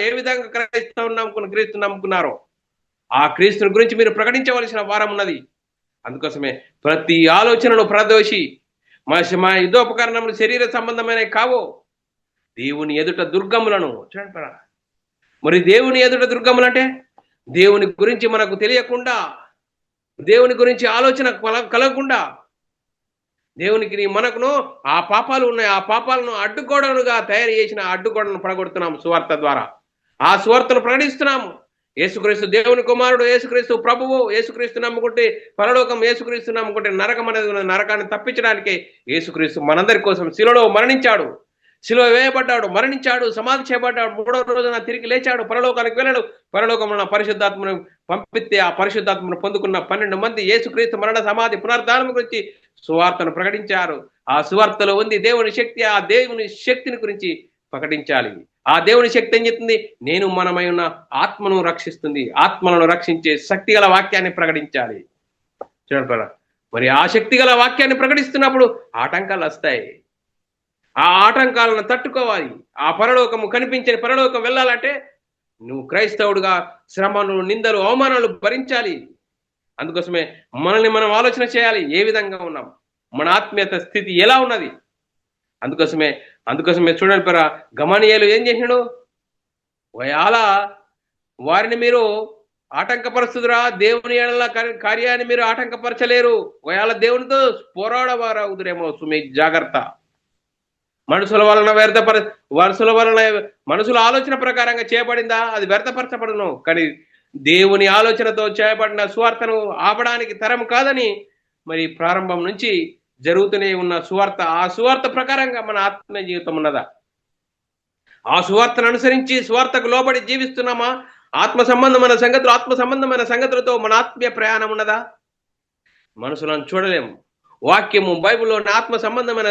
Speaker 1: ఏ విధంగా క్రైస్తవుని నమ్ముకున్న క్రీస్తు నమ్ముకున్నారో ఆ క్రీస్తుని గురించి మీరు ప్రకటించవలసిన వారం ఉన్నది. అందుకోసమే ప్రతి ఆలోచనను ప్రదోషి మా యుద్ధోపకరణములు శరీర సంబంధమైనవి కావో, దేవుని ఎదుట దుర్గములను. చూడండి, మరి దేవుని ఎదుట దుర్గములు అంటే దేవుని గురించి మనకు తెలియకుండా, దేవుని గురించి ఆలోచన కలగకుండా, దేవునికి మనకును ఆ పాపాలు ఉన్నాయి, ఆ పాపాలను అడ్డుగోడలుగా తయారు చేసిన అడ్డుగోడను పడగొడుతున్నాము సువార్త ద్వారా. ఆ సువార్తను ప్రకటిస్తున్నాము. యేసుక్రీస్తు దేవుని కుమారుడు, యేసుక్రీస్తు ప్రభువు, యేసుక్రీస్తు నమ్ముకుంటే పరలోకం, యేసుక్రీస్తు నమ్ముకుంటే నరకం అనేది నరకాన్ని తప్పించడానికి యేసుక్రీస్తు మనందరి కోసం శిలువలో మరణించాడు. శిలువ వేయబడ్డాడు, మరణించాడు, సమాధి చేయబడ్డాడు, 3వ రోజున తిరిగి లేచాడు, పరలోకానికి వెళ్ళాడు. పరలోకమున పరిశుద్ధాత్మను పంపితే ఆ పరిశుద్ధాత్మను పొందుకున్న 12 మంది యేసుక్రీస్తు మరణ సమాధి పునరుద్ధానం గురించి సువార్తను ప్రకటించారు. ఆ సువార్తలో ఉంది దేవుని శక్తి. ఆ దేవుని శక్తిని గురించి ప్రకటించాలి. ఆ దేవుని శక్తి ఏం చెప్తుంది? నేను మనమై ఉన్న ఆత్మను రక్షిస్తుంది. ఆత్మలను రక్షించే శక్తి గల వాక్యాన్ని ప్రకటించాలి. చూడండి, మరి ఆ శక్తి గల వాక్యాన్ని ప్రకటిస్తున్నప్పుడు ఆటంకాలు వస్తాయి. ఆ ఆటంకాలను తట్టుకోవాలి. ఆ పరలోకము కనిపించని పరలోకం వెళ్ళాలంటే నువ్వు క్రైస్తవుడుగా శ్రమలు, నిందలు, అవమానాలు భరించాలి. అందుకోసమే మనల్ని మనం ఆలోచన చేయాలి. ఏ విధంగా ఉన్నాం, మన ఆత్మీయత స్థితి ఎలా ఉన్నది. అందుకోసమే చూడండి పరా, గమనీయులు ఏం చేసినాడు? వయాల వారిని మీరు ఆటంకపరుస్తురా, దేవుని ఎడల కార్యాన్ని మీరు ఆటంకపరచలేరు. వయాల దేవునితో పోరాడవారవుదురేమో. సుమి జాగ్రత్త. మనుషుల వలన మనుషుల ఆలోచన ప్రకారంగా చేయబడిందా, అది వ్యర్థపరచబడును. కానీ దేవుని ఆలోచనతో చేయబడిన సువార్తను ఆపడానికి తరం కాదని మరి ప్రారంభం నుంచి జరుగుతూనే ఉన్న సువార్త, ఆ సువార్త ప్రకారంగా మన ఆత్మీయ జీవితం ఉన్నదా? ఆ సువార్తను అనుసరించి సువార్తకు లోబడి జీవిస్తున్నామా? ఆత్మ సంబంధమైన సంగతులతో మన ఆత్మీయ ప్రయాణం ఉన్నదా? మనుషులను చూడలేము. వాక్యము బైబిల్లోని ఆత్మ సంబంధమైన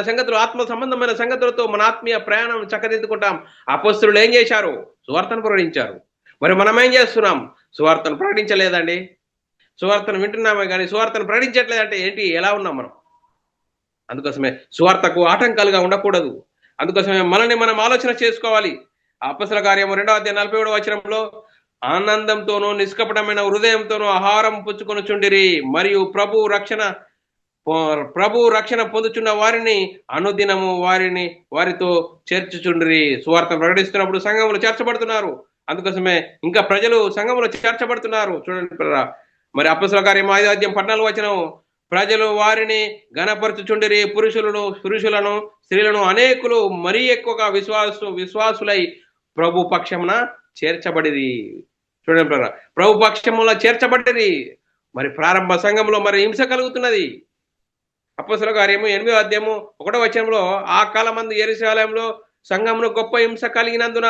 Speaker 1: సంగతులతో మన ఆత్మీయ ప్రయాణం చక్కదిద్దుకుంటాం. అపొస్తలులు ఏం చేశారు? సువార్తను ప్రకటించారు. మరి మనం ఏం చేస్తున్నాం? సువార్తను ప్రకటించలేదండి. సువార్తను వింటున్నామే కానీ సువార్తను ప్రకటించట్లేదంటే ఏంటి? ఎలా ఉన్నాం మనం? అందుకోసమే సువార్తకు ఆటంకాలుగా ఉండకూడదు. అందుకోసమే మనల్ని మనం ఆలోచన చేసుకోవాలి. అపొస్తలుల కార్యము 2వ అధ్యాయం 47వ వచనంలో, ఆనందంతోనూ నిష్కపటమైన హృదయంతోనూ ఆహారం పుచ్చుకొనుచుండిరి, మరియు ప్రభు రక్షణ పొందుచున్న వారిని అనుదినము వారితో చేర్చుచుండిరి. సువార్త ప్రకటిస్తున్నప్పుడు సంఘములు చేర్చబడుతున్నారు. అందుకోసమే ఇంకా ప్రజలు సంఘములు చేర్చబడుతున్నారు. చూడండి, మరి అపొస్తలుల కార్యం 5వ అధ్యాయం 14వ వచనం, ప్రజలు వారిని గణపరచుచుండిరి, పురుషులను స్త్రీలను అనేకులు మరీ ఎక్కువగా విశ్వాసులై ప్రభు పక్షమున చేర్చబడిరి. చూడండి, ప్రభు పక్షమున చేర్చబడిరి. మరి ప్రారంభ సంఘంలో మరి హింస కలుగుతున్నది. అపొస్తలుల కార్యము 8వ అధ్యాయము 1వ వచనంలో, ఆ కాలమందు యెరూషలేములో సంఘమును గొప్ప హింస కలిగినందున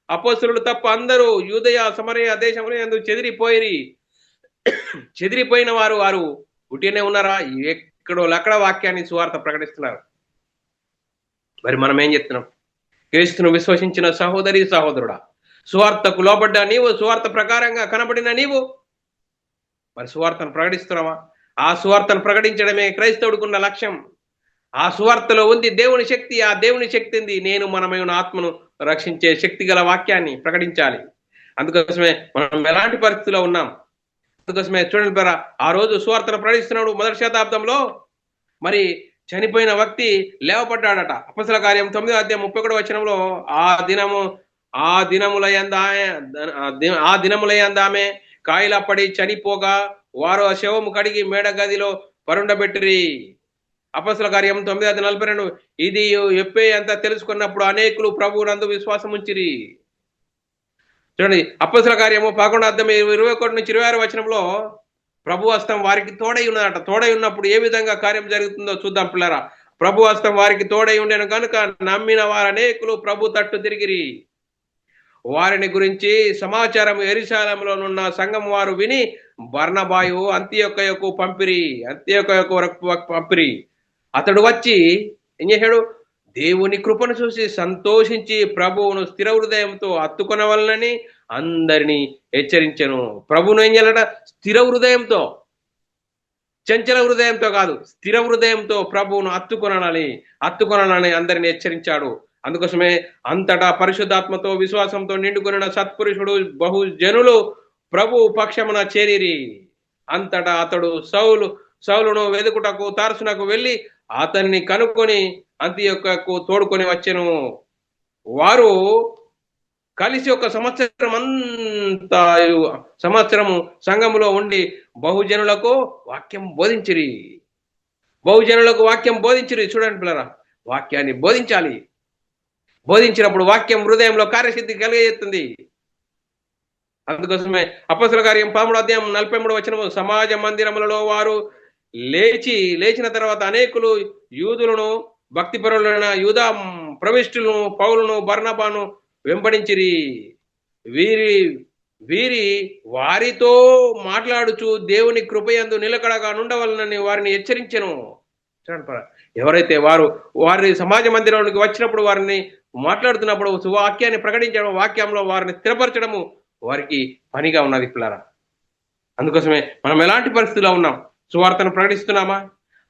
Speaker 1: అపొస్తలులు తప్ప అందరూ యూదయ సమరయ దేశములు యందు చెదిరిపోయిన వారు ఉట్టినే ఉన్నారా? ఎక్కడో వాక్యాన్ని సువార్త ప్రకటిస్తున్నారు. మరి మనం ఏం చెప్తున్నాం? క్రీస్తును విశ్వసించిన సహోదరి సహోదరుడా, సువార్తకు లోబడ్డ నీవు, సువార్త ప్రకారంగా కనబడిన నీవు మరి సువార్తను ప్రకటిస్తున్నావా? ఆ సువార్తను ప్రకటించడమే క్రైస్తవుడికున్న లక్ష్యం. ఆ సువార్తలో ఉంది దేవుని శక్తి. ఆ దేవుని శక్తి ఉంది నేను మనమై ఉన్న ఆత్మను రక్షించే శక్తి గల వాక్యాన్ని ప్రకటించాలి. అందుకోసమే మనం ఎలాంటి పరిస్థితిలో ఉన్నాం? అందుకోసమే చూడండి, ఆ రోజు సువార్తను ప్రకటిస్తున్నాడు. 1వ శతాబ్దంలో మరి చనిపోయిన వ్యక్తి లేవపడ్డాడట. అపొస్తలుల కార్యం 9వ అధ్యాయం 31వ వచనంలో, ఆ దినములయందామె కాయిలపడి చనిపోగా వారు ఆ శవము కడిగి మేడగదిలో పరుండబెట్టిరి. అపొస్తలుల కార్యం 9:42, ఇది ఎప్పే అంతా తెలుసుకున్నప్పుడు అనేకులు ప్రభువునందు విశ్వాసం ఉంచిరి. చూడండి, అపొస్తలుల కార్యము 11వ అధ్యాయం 21 నుంచి 26 వచనంలో, ప్రభు హస్తం వారికి తోడై ఉన్నదట. తోడై ఉన్నప్పుడు ఏ విధంగా కార్యం జరుగుతుందో చూద్దాం పిల్లరా. ప్రభు హస్తం వారికి తోడై ఉండేను కనుక నమ్మిన వారు అనేకులు ప్రభు తట్టు తిరిగిరి. వారిని గురించి సమాచారం యెరూషలేములోనున్న సంఘం వారు విని బర్నబాయు అంతియొక్కకు పంపిరి. అతడు వచ్చి ఏం చేశాడు? దేవుని కృపను చూసి సంతోషించి ప్రభువును స్థిర హృదయంతో హత్తుకొనవలనని అందరినీ హెచ్చరించెను. ప్రభువును ఏం చేయాలట? స్థిర హృదయంతో, చంచల హృదయంతో కాదు, స్థిర హృదయంతో ప్రభువును హత్తుకొనాలని అందరిని హెచ్చరించాడు. అందుకోసమే అంతటా పరిశుద్ధాత్మతో విశ్వాసంతో నిండుకొనిన సత్పురుషుడు బహుజనులు ప్రభు పక్షమున చేరిరి. అంతటా అతడు సౌలును వెదుకుటకు తార్సునకు వెళ్ళి అతన్ని కనుక్కొని అంతియొక్కకు తోడుకొని వచ్చెను. వారు కలిసి ఒక సంవత్సరము సంఘములో ఉండి బహుజనులకు వాక్యం బోధించిరి. చూడండి పిల్లరా, వాక్యాన్ని బోధించాలి. బోధించినప్పుడు వాక్యం హృదయంలో కార్యసిద్ధి కలిగజేస్తుంది. అందుకోసమే అపొస్తలుల కార్యం 13వ అధ్యాయం 43వ వచనము, సమాజ మందిరములలో వారు లేచిన తర్వాత అనేకులు యూదులను భక్తిపరులైన యూదా ప్రవిష్టులను పౌలును బర్నబాను వెంబడించిరి. వీరి వీరి వారితో మాట్లాడుచు దేవుని కృపయందు నిలకడగా నుండవలనని వారిని హెచ్చరించెను. ఎవరైతే వారి సమాజ మందిరంలోకి వచ్చినప్పుడు వారిని మాట్లాడుతున్నప్పుడు వాక్యాన్ని ప్రకటించడం, వాక్యంలో వారిని స్థిరపరచడము వారికి పనిగా ఉన్నది పిల్లరా. అందుకోసమే మనం ఎలాంటి పరిస్థితుల్లో ఉన్నాం? సువార్తను ప్రకటిస్తున్నామా?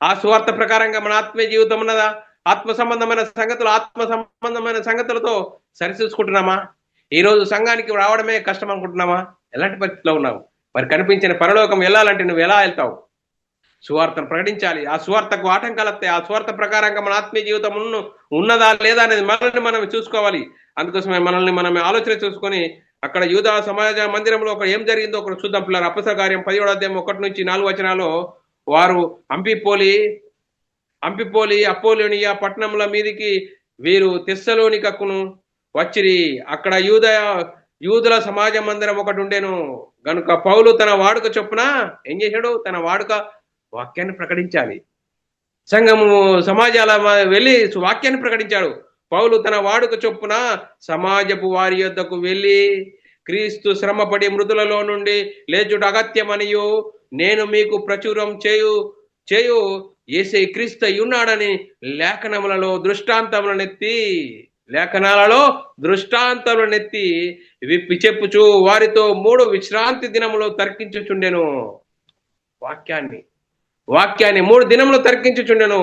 Speaker 1: ఆ సువార్త ప్రకారంగా మన ఆత్మీయ జీవితం ఉన్నదా? ఆత్మ సంబంధమైన సంగతులతో సరిచూసుకుంటున్నామా? ఈ రోజు సంఘానికి రావడమే కష్టం అనుకుంటున్నామా? ఎలాంటి పరిస్థితిలో ఉన్నావు? మరి కనిపించిన పరలోకం వెళ్ళాలంటే నువ్వు ఎలా వెళ్తావు? సువార్తను ప్రకటించాలి. ఆ సువార్తకు ఆటంకాలు వస్తాయి. ఆ సువార్త ప్రకారంగా మన ఆత్మీయ జీవితం ఉన్నదా లేదా అనేది మనల్ని మనం చూసుకోవాలి. అందుకోసమే మనల్ని ఆలోచన చూసుకొని అక్కడ యూదా సమాజ మందిరంలో ఏం జరిగిందో ఒకటి చూద్దాం పిల్లలు. అపొస్తలుల కార్యం 17వ అధ్యాయం 1-4 వచనాల్లో వారు అంపిపోలి అపోలోనియా పట్టణముల మీదికి వీరు తెస్సలోనికకును వచ్చిరి. అక్కడ యూదుల సమాజ మందిరం ఒకటి ఉండేను గనుక పౌలు తన వాడుక చొప్పున ఏం చేశాడు? తన వాడుక వాక్యాన్ని ప్రకటించాలి. సంఘము సమాజాల వెళ్ళి వాక్యాన్ని ప్రకటించాడు. పౌలు తన వాడుక చొప్పున సమాజపు వారి యొద్దకు వెళ్ళి క్రీస్తు శ్రమపడి మృతులలో నుండి లేచుట అగత్యమనియు నేను మీకు ప్రచురం చేయు యేసే క్రీస్తు ఉన్నాడని లేఖనాలలో దృష్టాంతములనెత్తి విప్పి చెప్పుచు వారితో 3 విశ్రాంతి దినములు తర్కించుచుండెను. వాక్యాన్ని 3 దినములు తర్కించుచుండెను.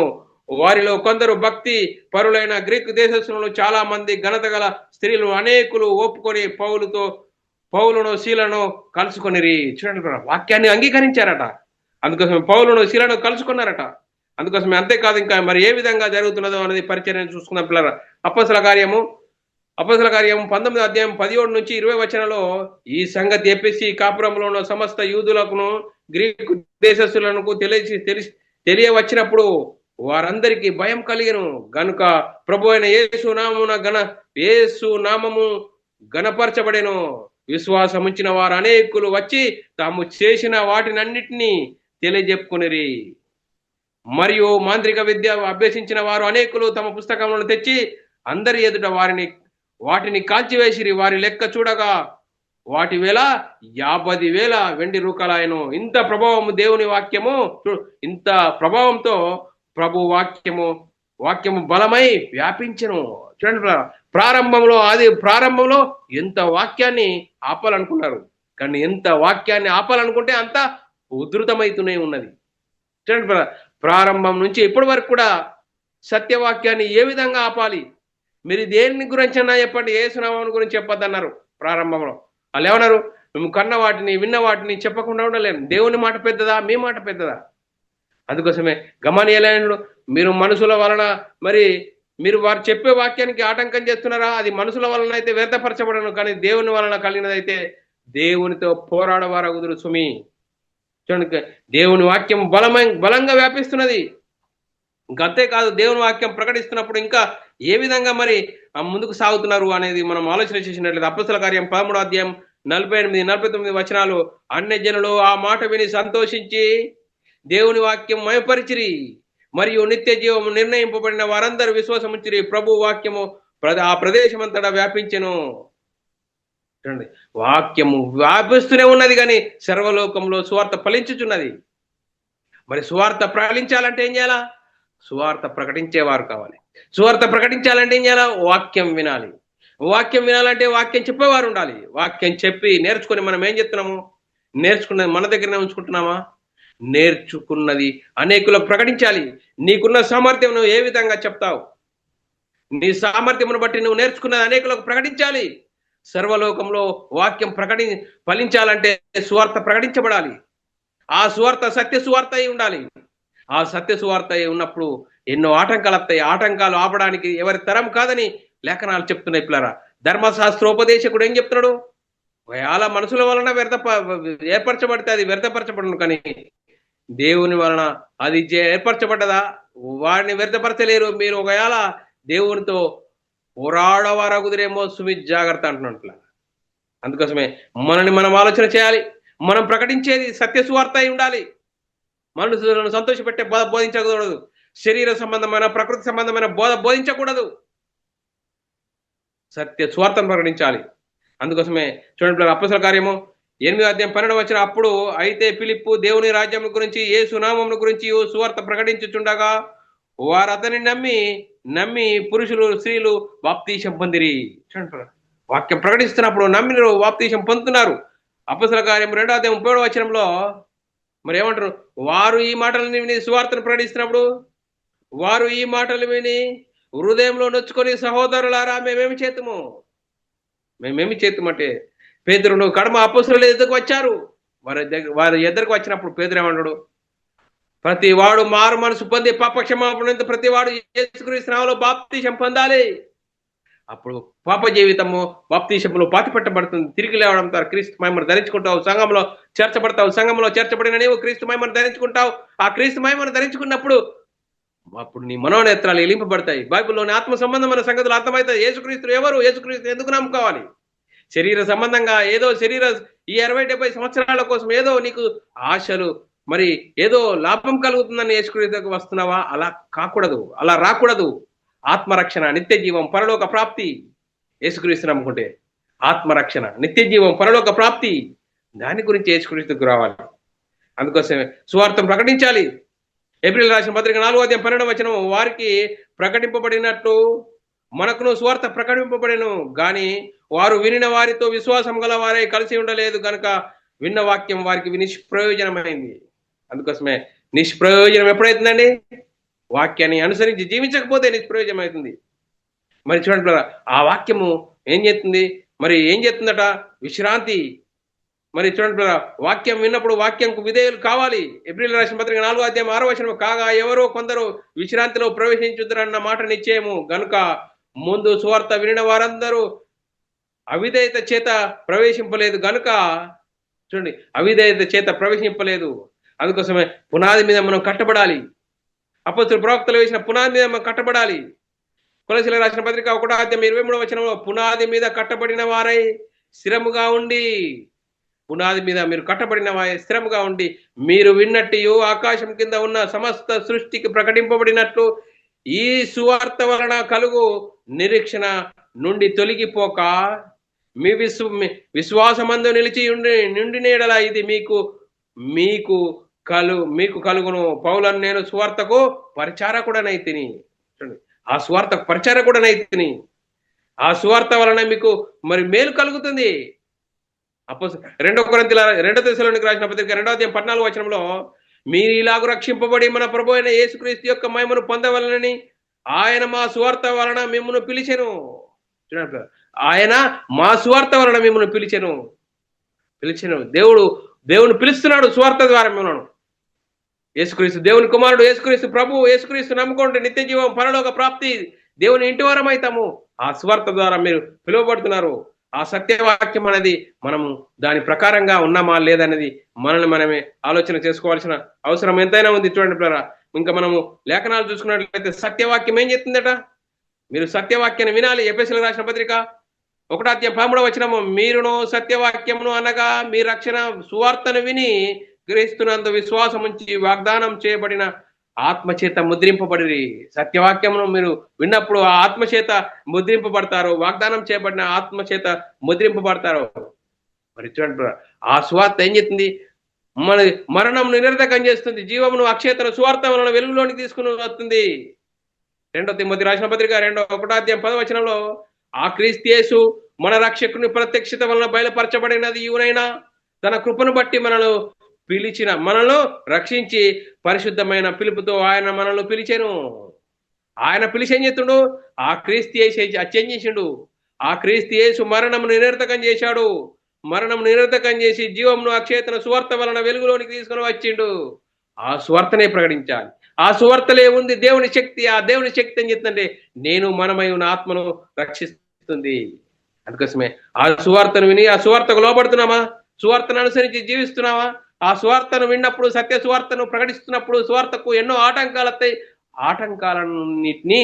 Speaker 1: వారిలో కొందరు భక్తి పరులైన గ్రీకు దేశస్థులను, చాలా మంది ఘనత గల స్త్రీలు అనేకులు ఒప్పుకొని పౌలును శీలను కలుసుకొనిరి. చూడండి, వాక్యాన్ని అంగీకరించారట. అందుకోసమే పౌలును శీలను కలుసుకున్నారట. అందుకోసమే అంతేకాదు, ఇంకా మరి ఏ విధంగా జరుగుతున్నదో అనేది పరిచయం చూసుకుందాం పిల్లల. అపొస్తలుల కార్యము 19వ అధ్యాయం 17-20 వచనంలో ఈ సంగతి ఎఫెసీ కాపురంలో ఉన్న సమస్త యూదులకును గ్రీకు దేశస్థులకు తెలియవచ్చినప్పుడు వారందరికీ భయం కలిగెను. గనుక ప్రభు అయిన యేసు నామము గణపరచబడెను. విశ్వాసం ఉంచిన వారు అనేకులు వచ్చి తాము చేసిన వాటినన్నిటినీ తెలియజెప్పుకునిరి. మరియు మాంత్రిక విద్య అభ్యసించిన వారు అనేకులు తమ పుస్తకములను తెచ్చి అందరి ఎదుట వాటిని కాల్చివేసిరి. వారి లెక్క చూడగా వాటి వేల 50,000 వెండి రూకలాయను. ఇంత ప్రభావంతో ప్రభు వాక్యము బలమై వ్యాపించెను. చూడండి, ప్రారంభంలో ఎంత వాక్యాన్ని ఆపాలనుకున్నారు, కానీ ఎంత వాక్యాన్ని ఆపాలనుకుంటే అంత ఉధృతమైతూనే ఉన్నది. చూడండి, ప్రారంభం నుంచి ఇప్పటి వరకు కూడా సత్యవాక్యాన్ని ఏ విధంగా ఆపాలి? మీరు దేని గురించి అన్నా చెప్పండి, యేసునామం గురించి చెప్పొద్దన్నారు ప్రారంభంలో. వాళ్ళు ఏమన్నారు? మేము కన్న వాటిని విన్న వాటిని చెప్పకుండా ఉండలేము. దేవుని మాట పెద్దదా, మీ మాట పెద్దదా? అందుకోసమే గమనియలేనుడు, మీరు మనుషుల వలన మీరు వారు చెప్పే వాక్యానికి ఆటంకం చేస్తున్నారా? అది మనుషుల వలన అయితే వ్యర్థపరచబడను, కానీ దేవుని వలన కలిగినదైతే దేవునితో పోరాడవారగుదురు సుమి. చూడండి, దేవుని వాక్యం బలంగా వ్యాపిస్తున్నది. ఇంకంతేకాదు, దేవుని వాక్యం ప్రకటిస్తున్నప్పుడు ఇంకా ఏ విధంగా ముందుకు సాగుతున్నారు అనేది మనం ఆలోచన చేసినట్లయితే అపొస్తలుల కార్యం 13వ అధ్యాయం 48-49 వచనాలు, అన్యజనులు ఆ మాట విని సంతోషించి దేవుని వాక్యం మయపరిచిరి. మరియు నిత్య జీవము నిర్ణయింపబడిన వారందరూ విశ్వాసం ఉంచిరి. ప్రభు వాక్యము ఆ ప్రదేశమంతటా వ్యాపించెను. చూడండి, వాక్యము వ్యాపిస్తూనే ఉన్నది, కానీ సర్వలోకంలో సువార్త ఫలించుచున్నది. మరి సువార్త ఫలించాలంటే ఏం చేయాలా? సువార్త ప్రకటించేవారు కావాలి. సువార్త ప్రకటించాలంటే ఏం చేయాలా? వాక్యం వినాలి. వాక్యం వినాలంటే వాక్యం చెప్పేవారు ఉండాలి. వాక్యం చెప్పి నేర్చుకుని మనం ఏం చెప్తున్నాము? నేర్చుకున్నది మన దగ్గరనే ఉంచుకుంటున్నామా? నేర్చుకున్నది అనేకులకు ప్రకటించాలి. నీకున్న సామర్థ్యం నువ్వు ఏ విధంగా చెప్తావు? నీ సామర్థ్యమును బట్టి నువ్వు నేర్చుకున్నది అనేకులకు ప్రకటించాలి. సర్వలోకంలో వాక్యం ఫలించాలంటే సువార్త ప్రకటించబడాలి. ఆ సువార్త సత్య సువార్త అయి ఉండాలి. ఆ సత్య సువార్త అయి ఉన్నప్పుడు ఎన్నో ఆటంకాలు వస్తాయి. ఆటంకాలు ఆపడానికి ఎవరి తరం కాదని లేఖనాలు చెప్తున్నాయి పిల్లరా. ధర్మశాస్త్రోపదేశకుడు ఏం చెప్తున్నాడు? ఒకవేళ మనుషుల వలన ఏర్పరచబడితే అది వ్యర్థపరచబడను, కానీ దేవుని వలన అది ఏర్పరచబడ్డదా? వారిని వ్యర్థపరచలేరు. మీరు ఒకవేళ దేవునితో పోరాడవారగుదురేమో సుమి జాగ్రత్త అంటున్నట్ల. అందుకోసమే మనం ఆలోచన చేయాలి. మనం ప్రకటించేది సత్య సువార్త అయి ఉండాలి. మనుషులను సంతోషపెట్టే బోధ బోధించకూడదు. శరీర సంబంధమైన ప్రకృతి సంబంధమైన బోధ బోధించకూడదు. స్వార్థను ప్రకటించాలి. అందుకోసమే చూడండి అపోస్తలుల కార్యము 8:12 అప్పుడు అయితే ఫిలిప్పు దేవుని రాజ్యం గురించి యేసు నామమును గురించి సువార్త ప్రకటించుచుండగా వారు అతని నమ్మి పురుషులు స్త్రీలు బాప్తీసం పొందిరి. చూడండి వాక్యం ప్రకటిస్తున్నప్పుడు నమ్మిన బాప్తీసం పొందుతున్నారు. అపోస్తలుల కార్యం 2:37 మరి ఏమంటారు? వారు ఈ మాటలను విని సువార్తను ప్రకటిస్తున్నప్పుడు వారు ఈ మాటలు విని హృదయంలో నొచ్చుకొని సహోదరులారా మేమేమి చేతుమంటే పేతురును కడమ అపోస్తలుల ఎదురుకు వచ్చారు. వారి ఎదురుకు వచ్చినప్పుడు పేతురు ఏమన్నాడు? ప్రతి వాడు మారు మనసు పొంది పాప క్షమాపణ ప్రతి వాడు యేసుక్రీస్తు నామములో బాప్తీసం పొందాలి. అప్పుడు పాప జీవితము బాప్తీసంలో పాతి పెట్టబడుతుంది. తిరిగి లేవడం ద్వారా క్రీస్తు మహిమను ధరించుకుంటావు. సంఘంలో చేర్చబడతావు. సంఘంలో చేర్చబడిన నీవు క్రీస్తు మహిమను ధరించుకుంటావు. ఆ క్రీస్తు మహిమను ధరించుకున్నప్పుడు అప్పుడు నీ మనోనేత్రాలు ఎలింపబడతాయి. బైబిల్లోని ఆత్మ సంబంధమైన సంగతులు అర్థమవుతాయి. యేసుక్రీస్తు ఎవరు? యేసుక్రీస్తు ఎందుకు నమ్ముకోవాలి? శరీర సంబంధంగా ఏదో ఈ 60-70 సంవత్సరాల కోసం ఏదో నీకు ఆశలు, మరి ఏదో లాభం కలుగుతుందని యేసుక్రీస్తుకు వస్తున్నావా? అలా కాకూడదు, అలా రాకూడదు. ఆత్మరక్షణ, నిత్య జీవం, పరలోక ప్రాప్తి. యేసుక్రీస్తు నమ్ముకుంటే ఆత్మరక్షణ, నిత్య జీవం, పరలోక ప్రాప్తి. దాని గురించి యేసుక్రీస్తుకు రావాలి. అందుకోసమే సువార్తం ప్రకటించాలి. ఏప్రిల్ రాసిన పత్రిక 4:12 వారికి ప్రకటింపబడినట్టు మనకును సువార్త ప్రకటింపబడిను గాని వారు వినిన వారితో విశ్వాసం గల వారై కలిసి ఉండలేదు కనుక విన్న వాక్యం వారికి నిష్ప్రయోజనమైంది. అందుకోసమే నిష్ప్రయోజనం ఎప్పుడైతుందండి? వాక్యాన్ని అనుసరించి జీవించకపోతే నిష్ప్రయోజనం అవుతుంది. మరి చూడండి ఆ వాక్యము ఏం చేస్తుంది? మరి ఏం చేస్తుందట? విశ్రాంతి. మరి చూడండి వాక్యం విన్నప్పుడు వాక్యంకు విధేయులు కావాలి. ఏప్రిల్ రాసిన పత్రిక 4:6 కాగా ఎవరో కొందరు విశ్రాంతిలో ప్రవేశించుద్దరన్న మాట నిశ్చయము గనుక ముందు సువార్త వినిన వారందరూ అవిధేయత చేత ప్రవేశింపలేదు గనుక, చూడండి, అవిధేయత చేత ప్రవేశింపలేదు. అందుకోసమే పునాది మీద మనం కట్టబడాలి. అపోస్తలుల ప్రవక్తలు వేసిన పునాది మీద మనం కట్టబడాలి. కొలస్సీయులకు రాసిన పత్రిక 1:23 పునాది మీద కట్టబడిన వారై స్థిరముగా ఉండి, పునాది మీద మీరు కట్టబడిన వారై స్థిరముగా ఉండి మీరు విన్నట్టు ఆకాశం కింద ఉన్న సమస్త సృష్టికి ప్రకటింపబడినట్లు ఈ సువార్త వలన కలుగు నిరీక్షణ నుండి తొలగిపోక మీ విశ్వాసమందు నిలిచి నుండినేడల ఇది మీకు కలుగును. పౌలను నేను సువార్తకు పరిచారకుడనైతిని. ఆ సువార్తకు పరిచారకుడనైతిని. ఆ సువార్త వలన మీకు మరి మేలు కలుగుతుంది. రెండో దశలోనికి రాసిన పత్రిక 2:14 మీరు ఇలాగ రక్షింపబడి మన ప్రభు అయిన యేసుక్రీస్తు యొక్క మహిమను పొందవలనని ఆయన మా సువార్త వలన మిమ్మల్ని పిలిచెను. చూడండి, ఆయన మా సువార్త వలన మిమ్మల్ని పిలిచెను. దేవుని పిలుస్తున్నాడు సువార్త ద్వారా మిమ్మల్ని. యేసుక్రీస్తు దేవుని కుమారుడు, యేసుక్రీస్తు ప్రభు, యేసుక్రీస్తు నమ్ముకోండి నిత్య జీవం, పరలోక ప్రాప్తి, దేవుని ఇంటి వారం అవుతాము. ఆ సువార్త ద్వారా మీరు పిలువబడుతున్నారు. ఆ సత్యవాక్యం అనేది మనము దాని ప్రకారంగా ఉన్నామా లేదనేది మనమే ఆలోచన చేసుకోవాల్సిన అవసరం ఎంతైనా ఉంది. చూడండి ఇంకా మనము లేఖనాలు చూసుకున్నట్లయితే సత్యవాక్యం ఏం చెప్తుందట? మీరు సత్యవాక్యాన్ని వినాలి. ఎఫెసీయులకు రాసిన పత్రిక 1:13 మీరును సత్యవాక్యమును అనగా మీ రక్షణ సువార్తను విని క్రీస్తునందు విశ్వాసం ఉంచి వాగ్దానం చేయబడిన ఆత్మచేత ముద్రింపబడి. సత్యవాక్యమును మీరు విన్నప్పుడు ఆ ఆత్మచేత ముద్రింపబడతారు. వాగ్దానం చేయబడిన ఆత్మచేత ముద్రింపబడతారు. మరి చూడండి ఆ సువార్త ఏం చేస్తుంది? మన మరణం నిరర్ధకం చేస్తుంది, జీవమును అక్షేతను సువార్త వలన వెలుగులోనికి తీసుకుని వస్తుంది. 2 తిమోతి రాసిన పత్రిక 1:10 ఆ క్రీస్తు యేసు మన రక్షకుని ప్రత్యక్షత వలన బయలుపరచబడినది యువనైనా తన కృపను బట్టి మనలో రక్షించి పరిశుద్ధమైన పిలుపుతో ఆయన మనల్ని పిలిచెను. ఆయన పిలిచి ఏం చేస్తుండు? ఆ క్రీస్తు యేసు చేసిండు. ఆ క్రీస్తు యేసు మరణం నిరర్ధకం చేశాడు. మరణం నిరర్ధకం చేసి జీవమును అక్షేతను సువార్త వలన వెలుగులోనికి తీసుకుని వచ్చిండు. ఆ సువార్తనే ప్రకటించాలి. ఆ సువార్తలే ఉంది దేవుని శక్తి. ఆ దేవుని శక్తి ఏం చెప్తుందంటే నేను మనమై ఉన్న ఆత్మను రక్షిస్తుంది. అందుకోసమే ఆ సువార్తను విని ఆ సువార్తకు లోపడుతున్నామా? సువార్తను అనుసరించి జీవిస్తున్నావా? ఆ సువార్తను విన్నప్పుడు, సత్య సువార్తను ప్రకటిస్తున్నప్పుడు సువార్తకు ఎన్నో ఆటంకాలు వస్తాయి. ఆటంకాలన్నింటినీ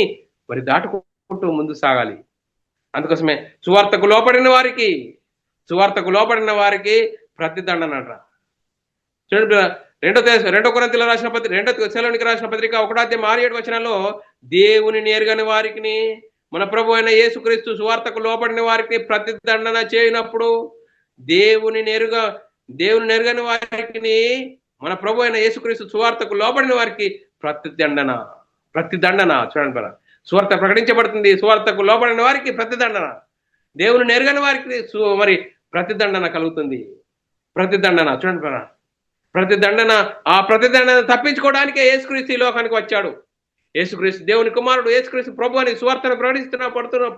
Speaker 1: మరి దాటుకుంటూ ముందు సాగాలి. అందుకోసమే సువార్తకు లోపడిన వారికి ప్రతిదండనట. చూడండి 2 కొరింథీయులకు రాసిన పత్రిక 2 తెస్సలోనికీయులకు రాసిన పత్రిక 1:6-7 దేవునిని ఎరుగని వారికి మన ప్రభు అయిన యేసుక్రీస్తు సువార్తకు లోబడిన వారికి ప్రతిదండన చేయనప్పుడు దేవుని నెరుగని వారికి మన ప్రభు అయిన యేసుక్రీస్తు సువార్తకు లోబడిన వారికి ప్రతిదండన చూడండి పరా, సువార్త ప్రకటించబడుతుంది, సువార్తకు లోబడిన వారికి ప్రతిదండన, దేవుని నెరుగని వారికి మరి ప్రతిదండన కలుగుతుంది. ప్రతిదండన చూడండి పరా, ఆ ప్రతిదండన తప్పించుకోవడానికే యేసుక్రీస్తు ఈ లోకానికి వచ్చాడు. యేసుక్రీస్తు దేవుని కుమారుడు, యేసుక్రీస్తు ప్రభు అని సువార్తను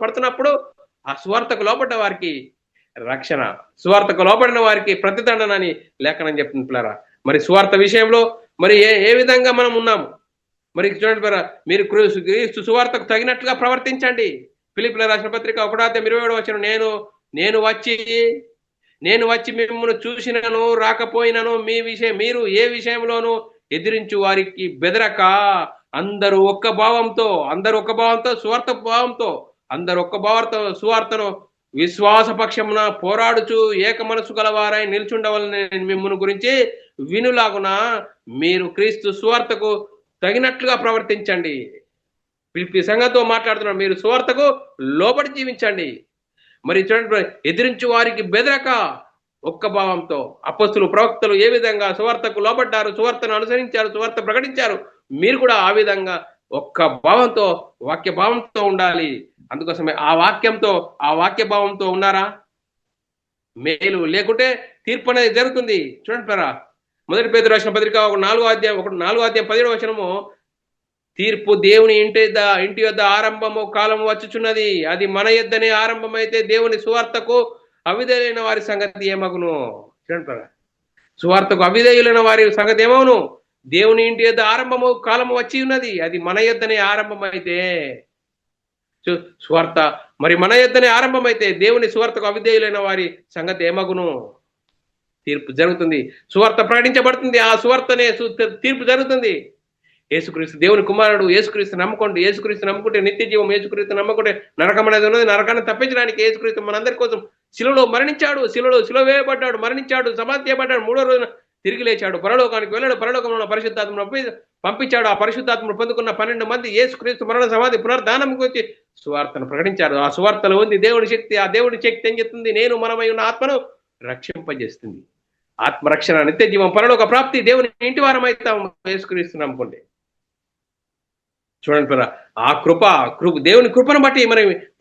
Speaker 1: పడుతున్నప్పుడు ఆ సువార్తకు లోబడ్డ వారికి రక్షణ, సువార్తకు లోబడిన వారికి ప్రతిదండన అని లేఖనం చెప్తుంది పిల్లరా. మరి సువార్త విషయంలో మరి ఏ విధంగా మనం ఉన్నాము మరి చూడండి పిల్లరా, మీరు క్రీస్తు సువార్తకు తగినట్లుగా ప్రవర్తించండి. ఫిలిప్పీయులకు రాసిన పత్రిక 1:27 నేను వచ్చి మిమ్మల్ని చూసినను రాకపోయినను మీరు ఏ విషయంలోనూ ఎదిరించు వారికి బెదరక అందరూ ఒక్క భావంతో సువార్తను విశ్వాసపక్షమున పోరాడుచు ఏక మనసు గలవారై నిల్చుండవలని మిమ్మల్ని గురించి వినులాగున మీరు క్రీస్తు సువార్తకు తగినట్లుగా ప్రవర్తించండి. ఫిలిప్పీ సంఘంతో మాట్లాడుతున్నాడు, మీరు సువార్తకు లోబడి జీవించండి. మరి చూడండి, ఎదిరించు వారికి బెదరక ఒక్క భావంతో. అపొస్తలులు ప్రవక్తలు ఏ విధంగా సువార్తకు లోబడ్డారు, సువార్తను అనుసరించారు, సువార్త ప్రకటించారు, మీరు కూడా ఆ విధంగా ఒక్క భావంతో వాక్య భావంతో ఉండాలి. అందుకోసమే ఆ వాక్య భావంతో ఉన్నారా? మేలు లేకుంటే తీర్పు అనేది జరుగుతుంది. చూడండి పరా, 1 పేతురు రాసిన పత్రిక 4:17 తీర్పు దేవుని ఇంటి యొద్ద ఆరంభము కాలం వచ్చుచున్నది, అది మన యొద్దనే ఆరంభమైతే దేవుని సువార్తకు అవిధేయులైన వారి సంగతి ఏమగును? చూడండి పరా, సువార్తకు అవిధేయులైన వారి సంగతి ఏమవును? దేవుని ఇంటి యొద్ద ఆరంభము కాలము వచ్చి ఉన్నది, అది మన యొద్దనే ఆరంభమైతే సువార్త మరి మన యొద్దనే ఆరంభమైతే దేవుని సువార్తకు అవిధేయులైన వారి సంగతి ఏమగును? తీర్పు జరుగుతుంది. సువార్త ప్రకటించబడుతుంది, ఆ సువార్తనే తీర్పు జరుగుతుంది. యేసుక్రీస్తు దేవుని కుమారుడు, యేసుక్రీస్తు నమ్ముకుంటే నిత్య జీవం, యేసుక్రీస్తు నమ్ముకుంటే నరకం అనేది ఉన్నది. నరకాన్ని తప్పించడానికి యేసుక్రీస్తు మనందరి కోసం శిలువలో మరణించాడు, శిలువ వేయబడ్డాడు, మరణించాడు, సమాధి చేయబడ్డాడు, 3వ రోజున తిరిగి లేచాడు, పరలోకానికి వెళ్ళాడు, పరలోకంలో పరిశుద్ధాత్మను పంపించాడు. ఆ పరిశుద్ధాత్మను పొందుకున్న 12 మంది యేసుక్రీస్తు మరణ సమాధి పునరుద్ధానం గురించి సువార్తను ప్రకటించారు. ఆ సువార్తలో ఉంది దేవుని శక్తి. ఆ దేవుని శక్తి ఏం చెప్తుంది? మనమై ఉన్న ఆత్మను రక్షింపజేస్తుంది. ఆత్మరక్షణ, నిత్య జీవం, పరలోక ప్రాప్తి, దేవుని ఇంటి వారం అవుతాం యేసుక్రీస్తు నమ్ముకుంటే. చూడండి పిల్లరా, ఆ దేవుని కృపను బట్టి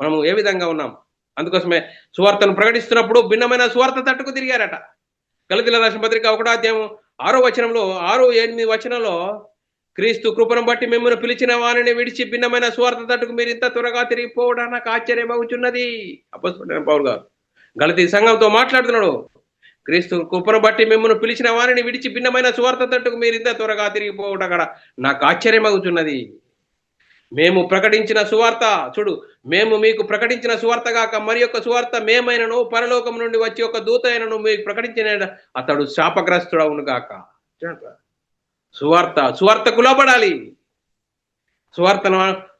Speaker 1: మనము ఏ విధంగా ఉన్నాం. అందుకోసమే సువార్తను ప్రకటిస్తున్నప్పుడు భిన్నమైన సువార్త తట్టుకు తిరిగారట. గలతీయులకు రాసిన పత్రిక 1:6 క్రీస్తు కృపను బట్టి మిమ్మల్ని పిలిచిన వారిని విడిచి భిన్నమైన సువార్త తట్టుకు మీరు ఇంత త్వరగా తిరిగిపోవడం నాకు ఆశ్చర్యమవుతున్నది. అపొస్తలుడైన పౌలు గారు గలతీ సంఘంతో మాట్లాడుతున్నాడు. క్రీస్తు కృపను బట్టి మిమ్మల్ని పిలిచిన వారిని విడిచి భిన్నమైన సువార్త తట్టుకు మీరు ఇంత త్వరగా తిరిగిపోవడం కూడా నాకు ఆశ్చర్యమవుతున్నది. మేము ప్రకటించిన సువార్త మేము మీకు ప్రకటించిన సువార్త గాక మరి యొక్క సువార్త మేమైనను పరలోకం నుండి వచ్చి ఒక దూత అయినను మీకు ప్రకటించిన అతడు శాపగ్రస్తుడవును గాక. సువార్తకు లోబడాలి.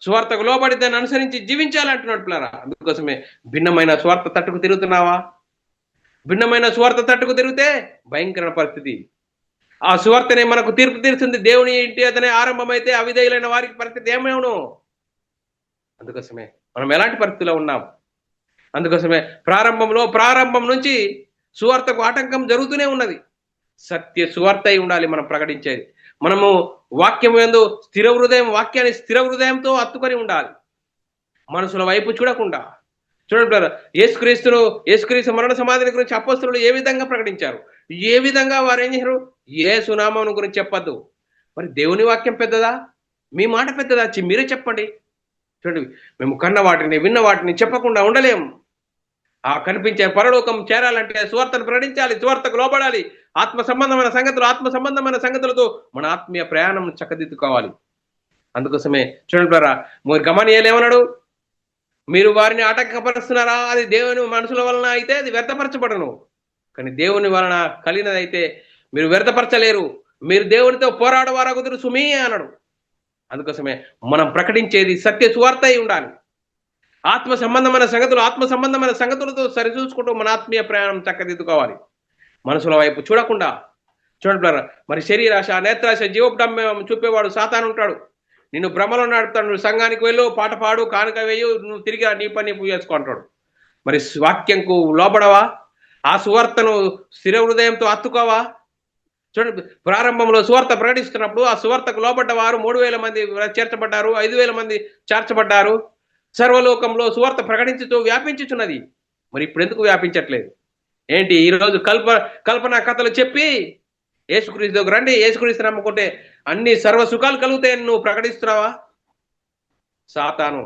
Speaker 1: సువార్తకు లోబడి దాన్ని అనుసరించి జీవించాలంటున్నాడు పిల్లరా. అందుకోసమే భిన్నమైన సువార్త తట్టుకు తిరుగుతున్నావా? భిన్నమైన సువార్త తట్టుకు తిరిగితే భయంకర పరిస్థితి. ఆ సువార్తనే మనకు తీర్పు తీరుస్తుంది. దేవుని ఇంటి అతనే ఆరంభమైతే అవిధేయులైన వారికి పరిస్థితి ఏమవును? అందుకోసమే మనం ఎలాంటి పరిస్థితిలో ఉన్నాం. అందుకోసమే ప్రారంభం నుంచి సువార్తకు ఆటంకం జరుగుతూనే ఉన్నది. సత్య సువార్త అయి ఉండాలి మనం ప్రకటించేది. మనము వాక్యం యందు వాక్యాన్ని స్థిర హృదయంతో హత్తుకొని ఉండాలి. మనసుల వైపు చూడకుండా. చూడండి, యేసుక్రీస్తు మరణ సమాధిని గురించి అపొస్తలులు ఏ విధంగా ప్రకటించారు, ఏ విధంగా వారు ఏం చేశారు? యేసు నామమును గురించి చెప్పద్దు. మరి దేవుని వాక్యం పెద్దదా, మీ మాట పెద్దదా? మీరే చెప్పండి. చూడండి, మేము కన్న వాటిని విన్న వాటిని చెప్పకుండా ఉండలేము. ఆ కనిపించే పరలోకం చేరాలంటే సువార్తను ప్రకటించాలి, సువార్తకు లోబడాలి. ఆత్మ సంబంధమైన సంగతులతో మన ఆత్మీయ ప్రయాణం చక్కదిద్దుకోవాలి. అందుకోసమే చూడండి మరి గమనియేలు ఏమన్నాడు? మీరు వారిని ఆటంకపరుస్తున్నారా? అది దేవుని మనుషుల వలన అయితే అది వ్యర్థపరచబడను, కానీ దేవుని వలన కలిగినదైతే మీరు వ్యర్థపరచలేరు. మీరు దేవునితో పోరాడవారగుదురు సుమీ అన్నాడు. అందుకోసమే మనం ప్రకటించేది సత్య సువార్త అయి ఉండాలి. ఆత్మ సంబంధమైన సంగతులతో సరిచూసుకుంటూ మన ఆత్మీయ ప్రయాణం చక్కదిద్దుకోవాలి. మనసుల వైపు చూడకుండా. చూడండి మరి శరీరాశ, నేత్రాశ, జీవోపడమ్యం చూపేవాడు సాతాను ఉంటాడు. నిన్ను భ్రమలో నడుపుతాడు. నువ్వు సంఘానికి వెళ్ళు, పాట పాడు, కానుక వేయు, నువ్వు తిరిగి నీ పని నువ్వు చేసుకుంటాడు. మరి వాక్యంకు లోబడవా? ఆ సువార్తను స్థిర హృదయంతో అత్తుకోవా? చూడండి, ప్రారంభంలో సువార్త ప్రకటిస్తున్నప్పుడు ఆ సువార్తకు లోబడ్డ వారు 3,000 మంది చేర్చబడ్డారు, 5,000 మంది చేర్చబడ్డారు. సర్వలోకంలో సువార్త ప్రకటించుతూ వ్యాపించుచున్నది. మరి ఇప్పుడు ఎందుకు వ్యాపించట్లేదు? ఏంటి ఈరోజు కల్పన కథలు చెప్పి యేసుక్రీస్తు దగ్గర రండి, యేసుక్రీస్తు నమ్ముకుంటే అన్ని సర్వ సుఖాలు కలుగుతాయని నువ్వు ప్రకటిస్తున్నావా? సాతాను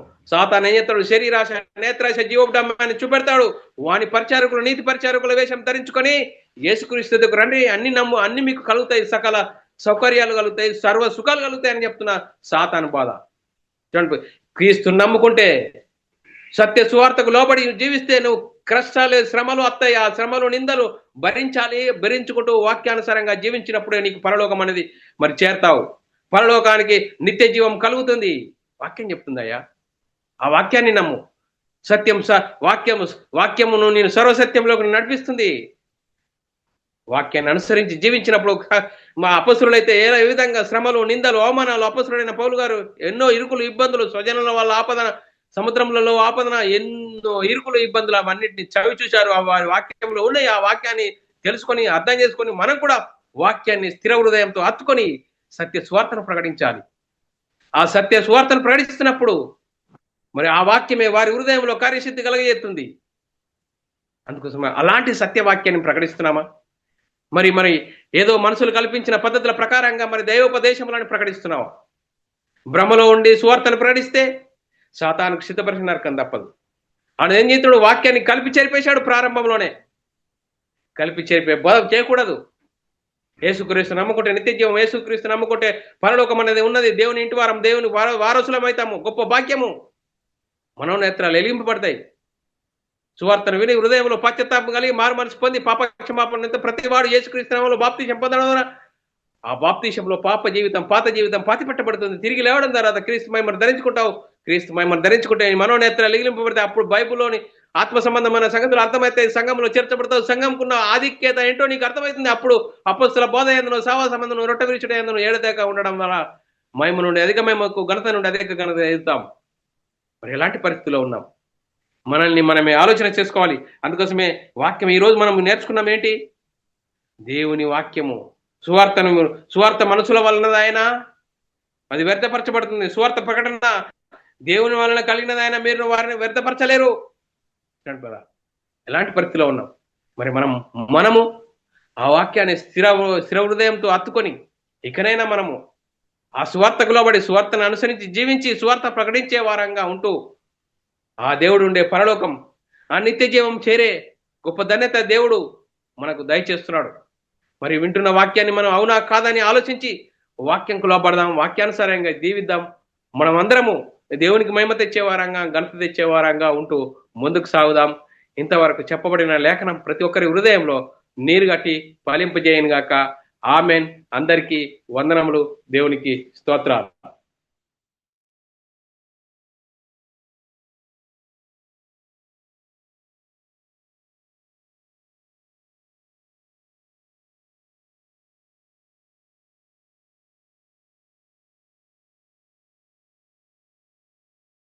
Speaker 1: ఏం చేస్తాడు? శరీరాశ, నేత్రాశ, జీవోపడమ్మాన్ని చూపెడతాడు. వాని పరిచారకులు, నీతి పరిచారకుల వేషం ధరించుకొని యేసుక్రీస్తు దగ్గర రండి, అన్ని మీకు కలుగుతాయి, సకల సౌకర్యాలు కలుగుతాయి, సర్వ సుఖాలు కలుగుతాయి అని చెప్తున్న సాతాను బాధ. చూడండి, క్రీస్తు నమ్ముకుంటే, సత్య సువార్తకు లోబడి జీవిస్తే నువ్వు కష్టాలు, శ్రమలు వస్తాయి. ఆ శ్రమలు, నిందలు భరించాలి. భరించుకుంటూ వాక్యానుసారంగా జీవించినప్పుడే నీకు పరలోకం అనేది మరి చేరతావు. పరలోకానికి నిత్య జీవం కలుగుతుంది. వాక్యం చెప్తుందయ్యా. ఆ వాక్యాన్ని నమ్ము. సత్యం వాక్యమును నేను సర్వసత్యంలోకి నడిపిస్తుంది. వాక్యాన్ని అనుసరించి జీవించినప్పుడు మా అపసురులైతే ఏ విధంగా శ్రమలు, నిందలు, అవమానాలు, అపసురుడైన పౌలు గారు ఎన్నో ఇరుకులు, ఇబ్బందులు, స్వజనుల వాళ్ళ ఆపదన, సముద్రములలో ఆపదన, ఎన్నో ఇరుకులు, ఇబ్బందులు అవన్నిటిని చవి చూశారు. వారి వాక్యంలో ఉన్నాయి. ఆ వాక్యాన్ని తెలుసుకొని అర్థం చేసుకొని మనం కూడా వాక్యాన్ని స్థిర హృదయంతో హత్తుకొని సత్య సువార్తను ప్రకటించాలి. ఆ సత్య సువార్తను ప్రకటిస్తున్నప్పుడు మరి ఆ వాక్యమే వారి హృదయంలో కార్యసిద్ధి కలగజేస్తుంది. అందుకోసం అలాంటి సత్యవాక్యాన్ని ప్రకటిస్తున్నామా? మరి ఏదో మనుషులు కల్పించిన పద్ధతుల ప్రకారంగా మరి దైవోపదేశములను ప్రకటిస్తున్నావా? భ్రమలో ఉండి సువార్తను ప్రకటిస్తే సాతానుకు సిద్ధపరిచిన నరకం తప్పదు. ఆయన ఏం చేస్తాడు? వాక్యాన్ని కలిపి చేరిపేశాడు. ప్రారంభంలోనే కలిపి చేరిపే బోధ చేయకూడదు. యేసుక్రీస్తు నమ్ముకుంటే నిత్య జీవం, యేసుక్రీస్తు నమ్ముకుంటే పరలోకం అనేది ఉన్నది. దేవుని ఇంటి వారం, దేవుని వారసులమైతాము. గొప్ప భాగ్యము. మనోనేత్రాలు వెలిగింపబడతాయి. సువార్తను విని హృదయంలో పశ్చాత్తాపం కలిగి మారు మనసు పొంది పాపక్షమాపణ ప్రతివాడు యేసుక్రీస్తు నామములో బాప్తిసం పొందడం ద్వారా ఆ బాప్తిసంలో పాత జీవితం పాతిపెట్టబడుతుంది. తిరిగి లేవడం ద్వారా క్రీస్తు మహిమను ధరించుకుంటావు. క్రీస్తు మహిమను ధరించుకుంటే నీ వెలిగింపబడితే అప్పుడు బైబిల్లోని ఆత్మ సంబంధమైన సంగతులు అర్థమైతే సంఘంలో చేర్చబడతావు. సంఘంకున్న ఆధిక్యత ఏంటో నీకు అర్థమవుతుంది. అప్పుడు అపొస్తలుల బోధ యందును, సహవాస సంబంధం, రొట్టె విరుచుట యందును ఏడదాకా ఉండడం ద్వారా మహిమ నుండి అధిక మహిమకు, ఘనత నుండి అధిక ఘనత ఎదుగుతాం. మరి ఎలాంటి పరిస్థితిలో ఉన్నాం? మనమే ఆలోచన చేసుకోవాలి. అందుకోసమే వాక్యం ఈరోజు మనం నేర్చుకున్నాం ఏంటి? దేవుని వాక్యము, సువార్త మనుషుల వలనదాయన అది వ్యర్థపరచబడుతుంది. సువార్త ప్రకటన దేవుని వలన కలిగినదాయన మీరు వారిని వ్యర్థపరచలేరు. ఎలాంటి పరిస్థితిలో ఉన్నాం? మరి మనము ఆ వాక్యాన్ని స్థిర హృదయంతో హత్తుకొని ఇకనైనా మనము ఆ సువార్తకు లోబడి సువార్తను అనుసరించి జీవించి సువార్త ప్రకటించే వారంగా ఉంటూ ఆ దేవుడు ఉండే పరలోకం, ఆ నిత్య జీవం చేరే గొప్ప ధన్యత దేవుడు మనకు దయచేస్తున్నాడు. మరి వింటున్న వాక్యాన్ని మనం అవునా కాదని ఆలోచించి వాక్యంకు లోబడదాం, వాక్యానుసారంగా జీవిద్దాం. మనం అందరము దేవునికి మహిమ తెచ్చేవారంగా, ఘనత తెచ్చేవారంగా ఉంటూ ముందుకు సాగుదాం. ఇంతవరకు చెప్పబడిన లేఖనం ప్రతి ఒక్కరి హృదయంలో నీరుగట్టి ఫలింపజేయను గాక. ఆమెన్. అందరికీ వందనములు. దేవునికి స్తోత్రాలు.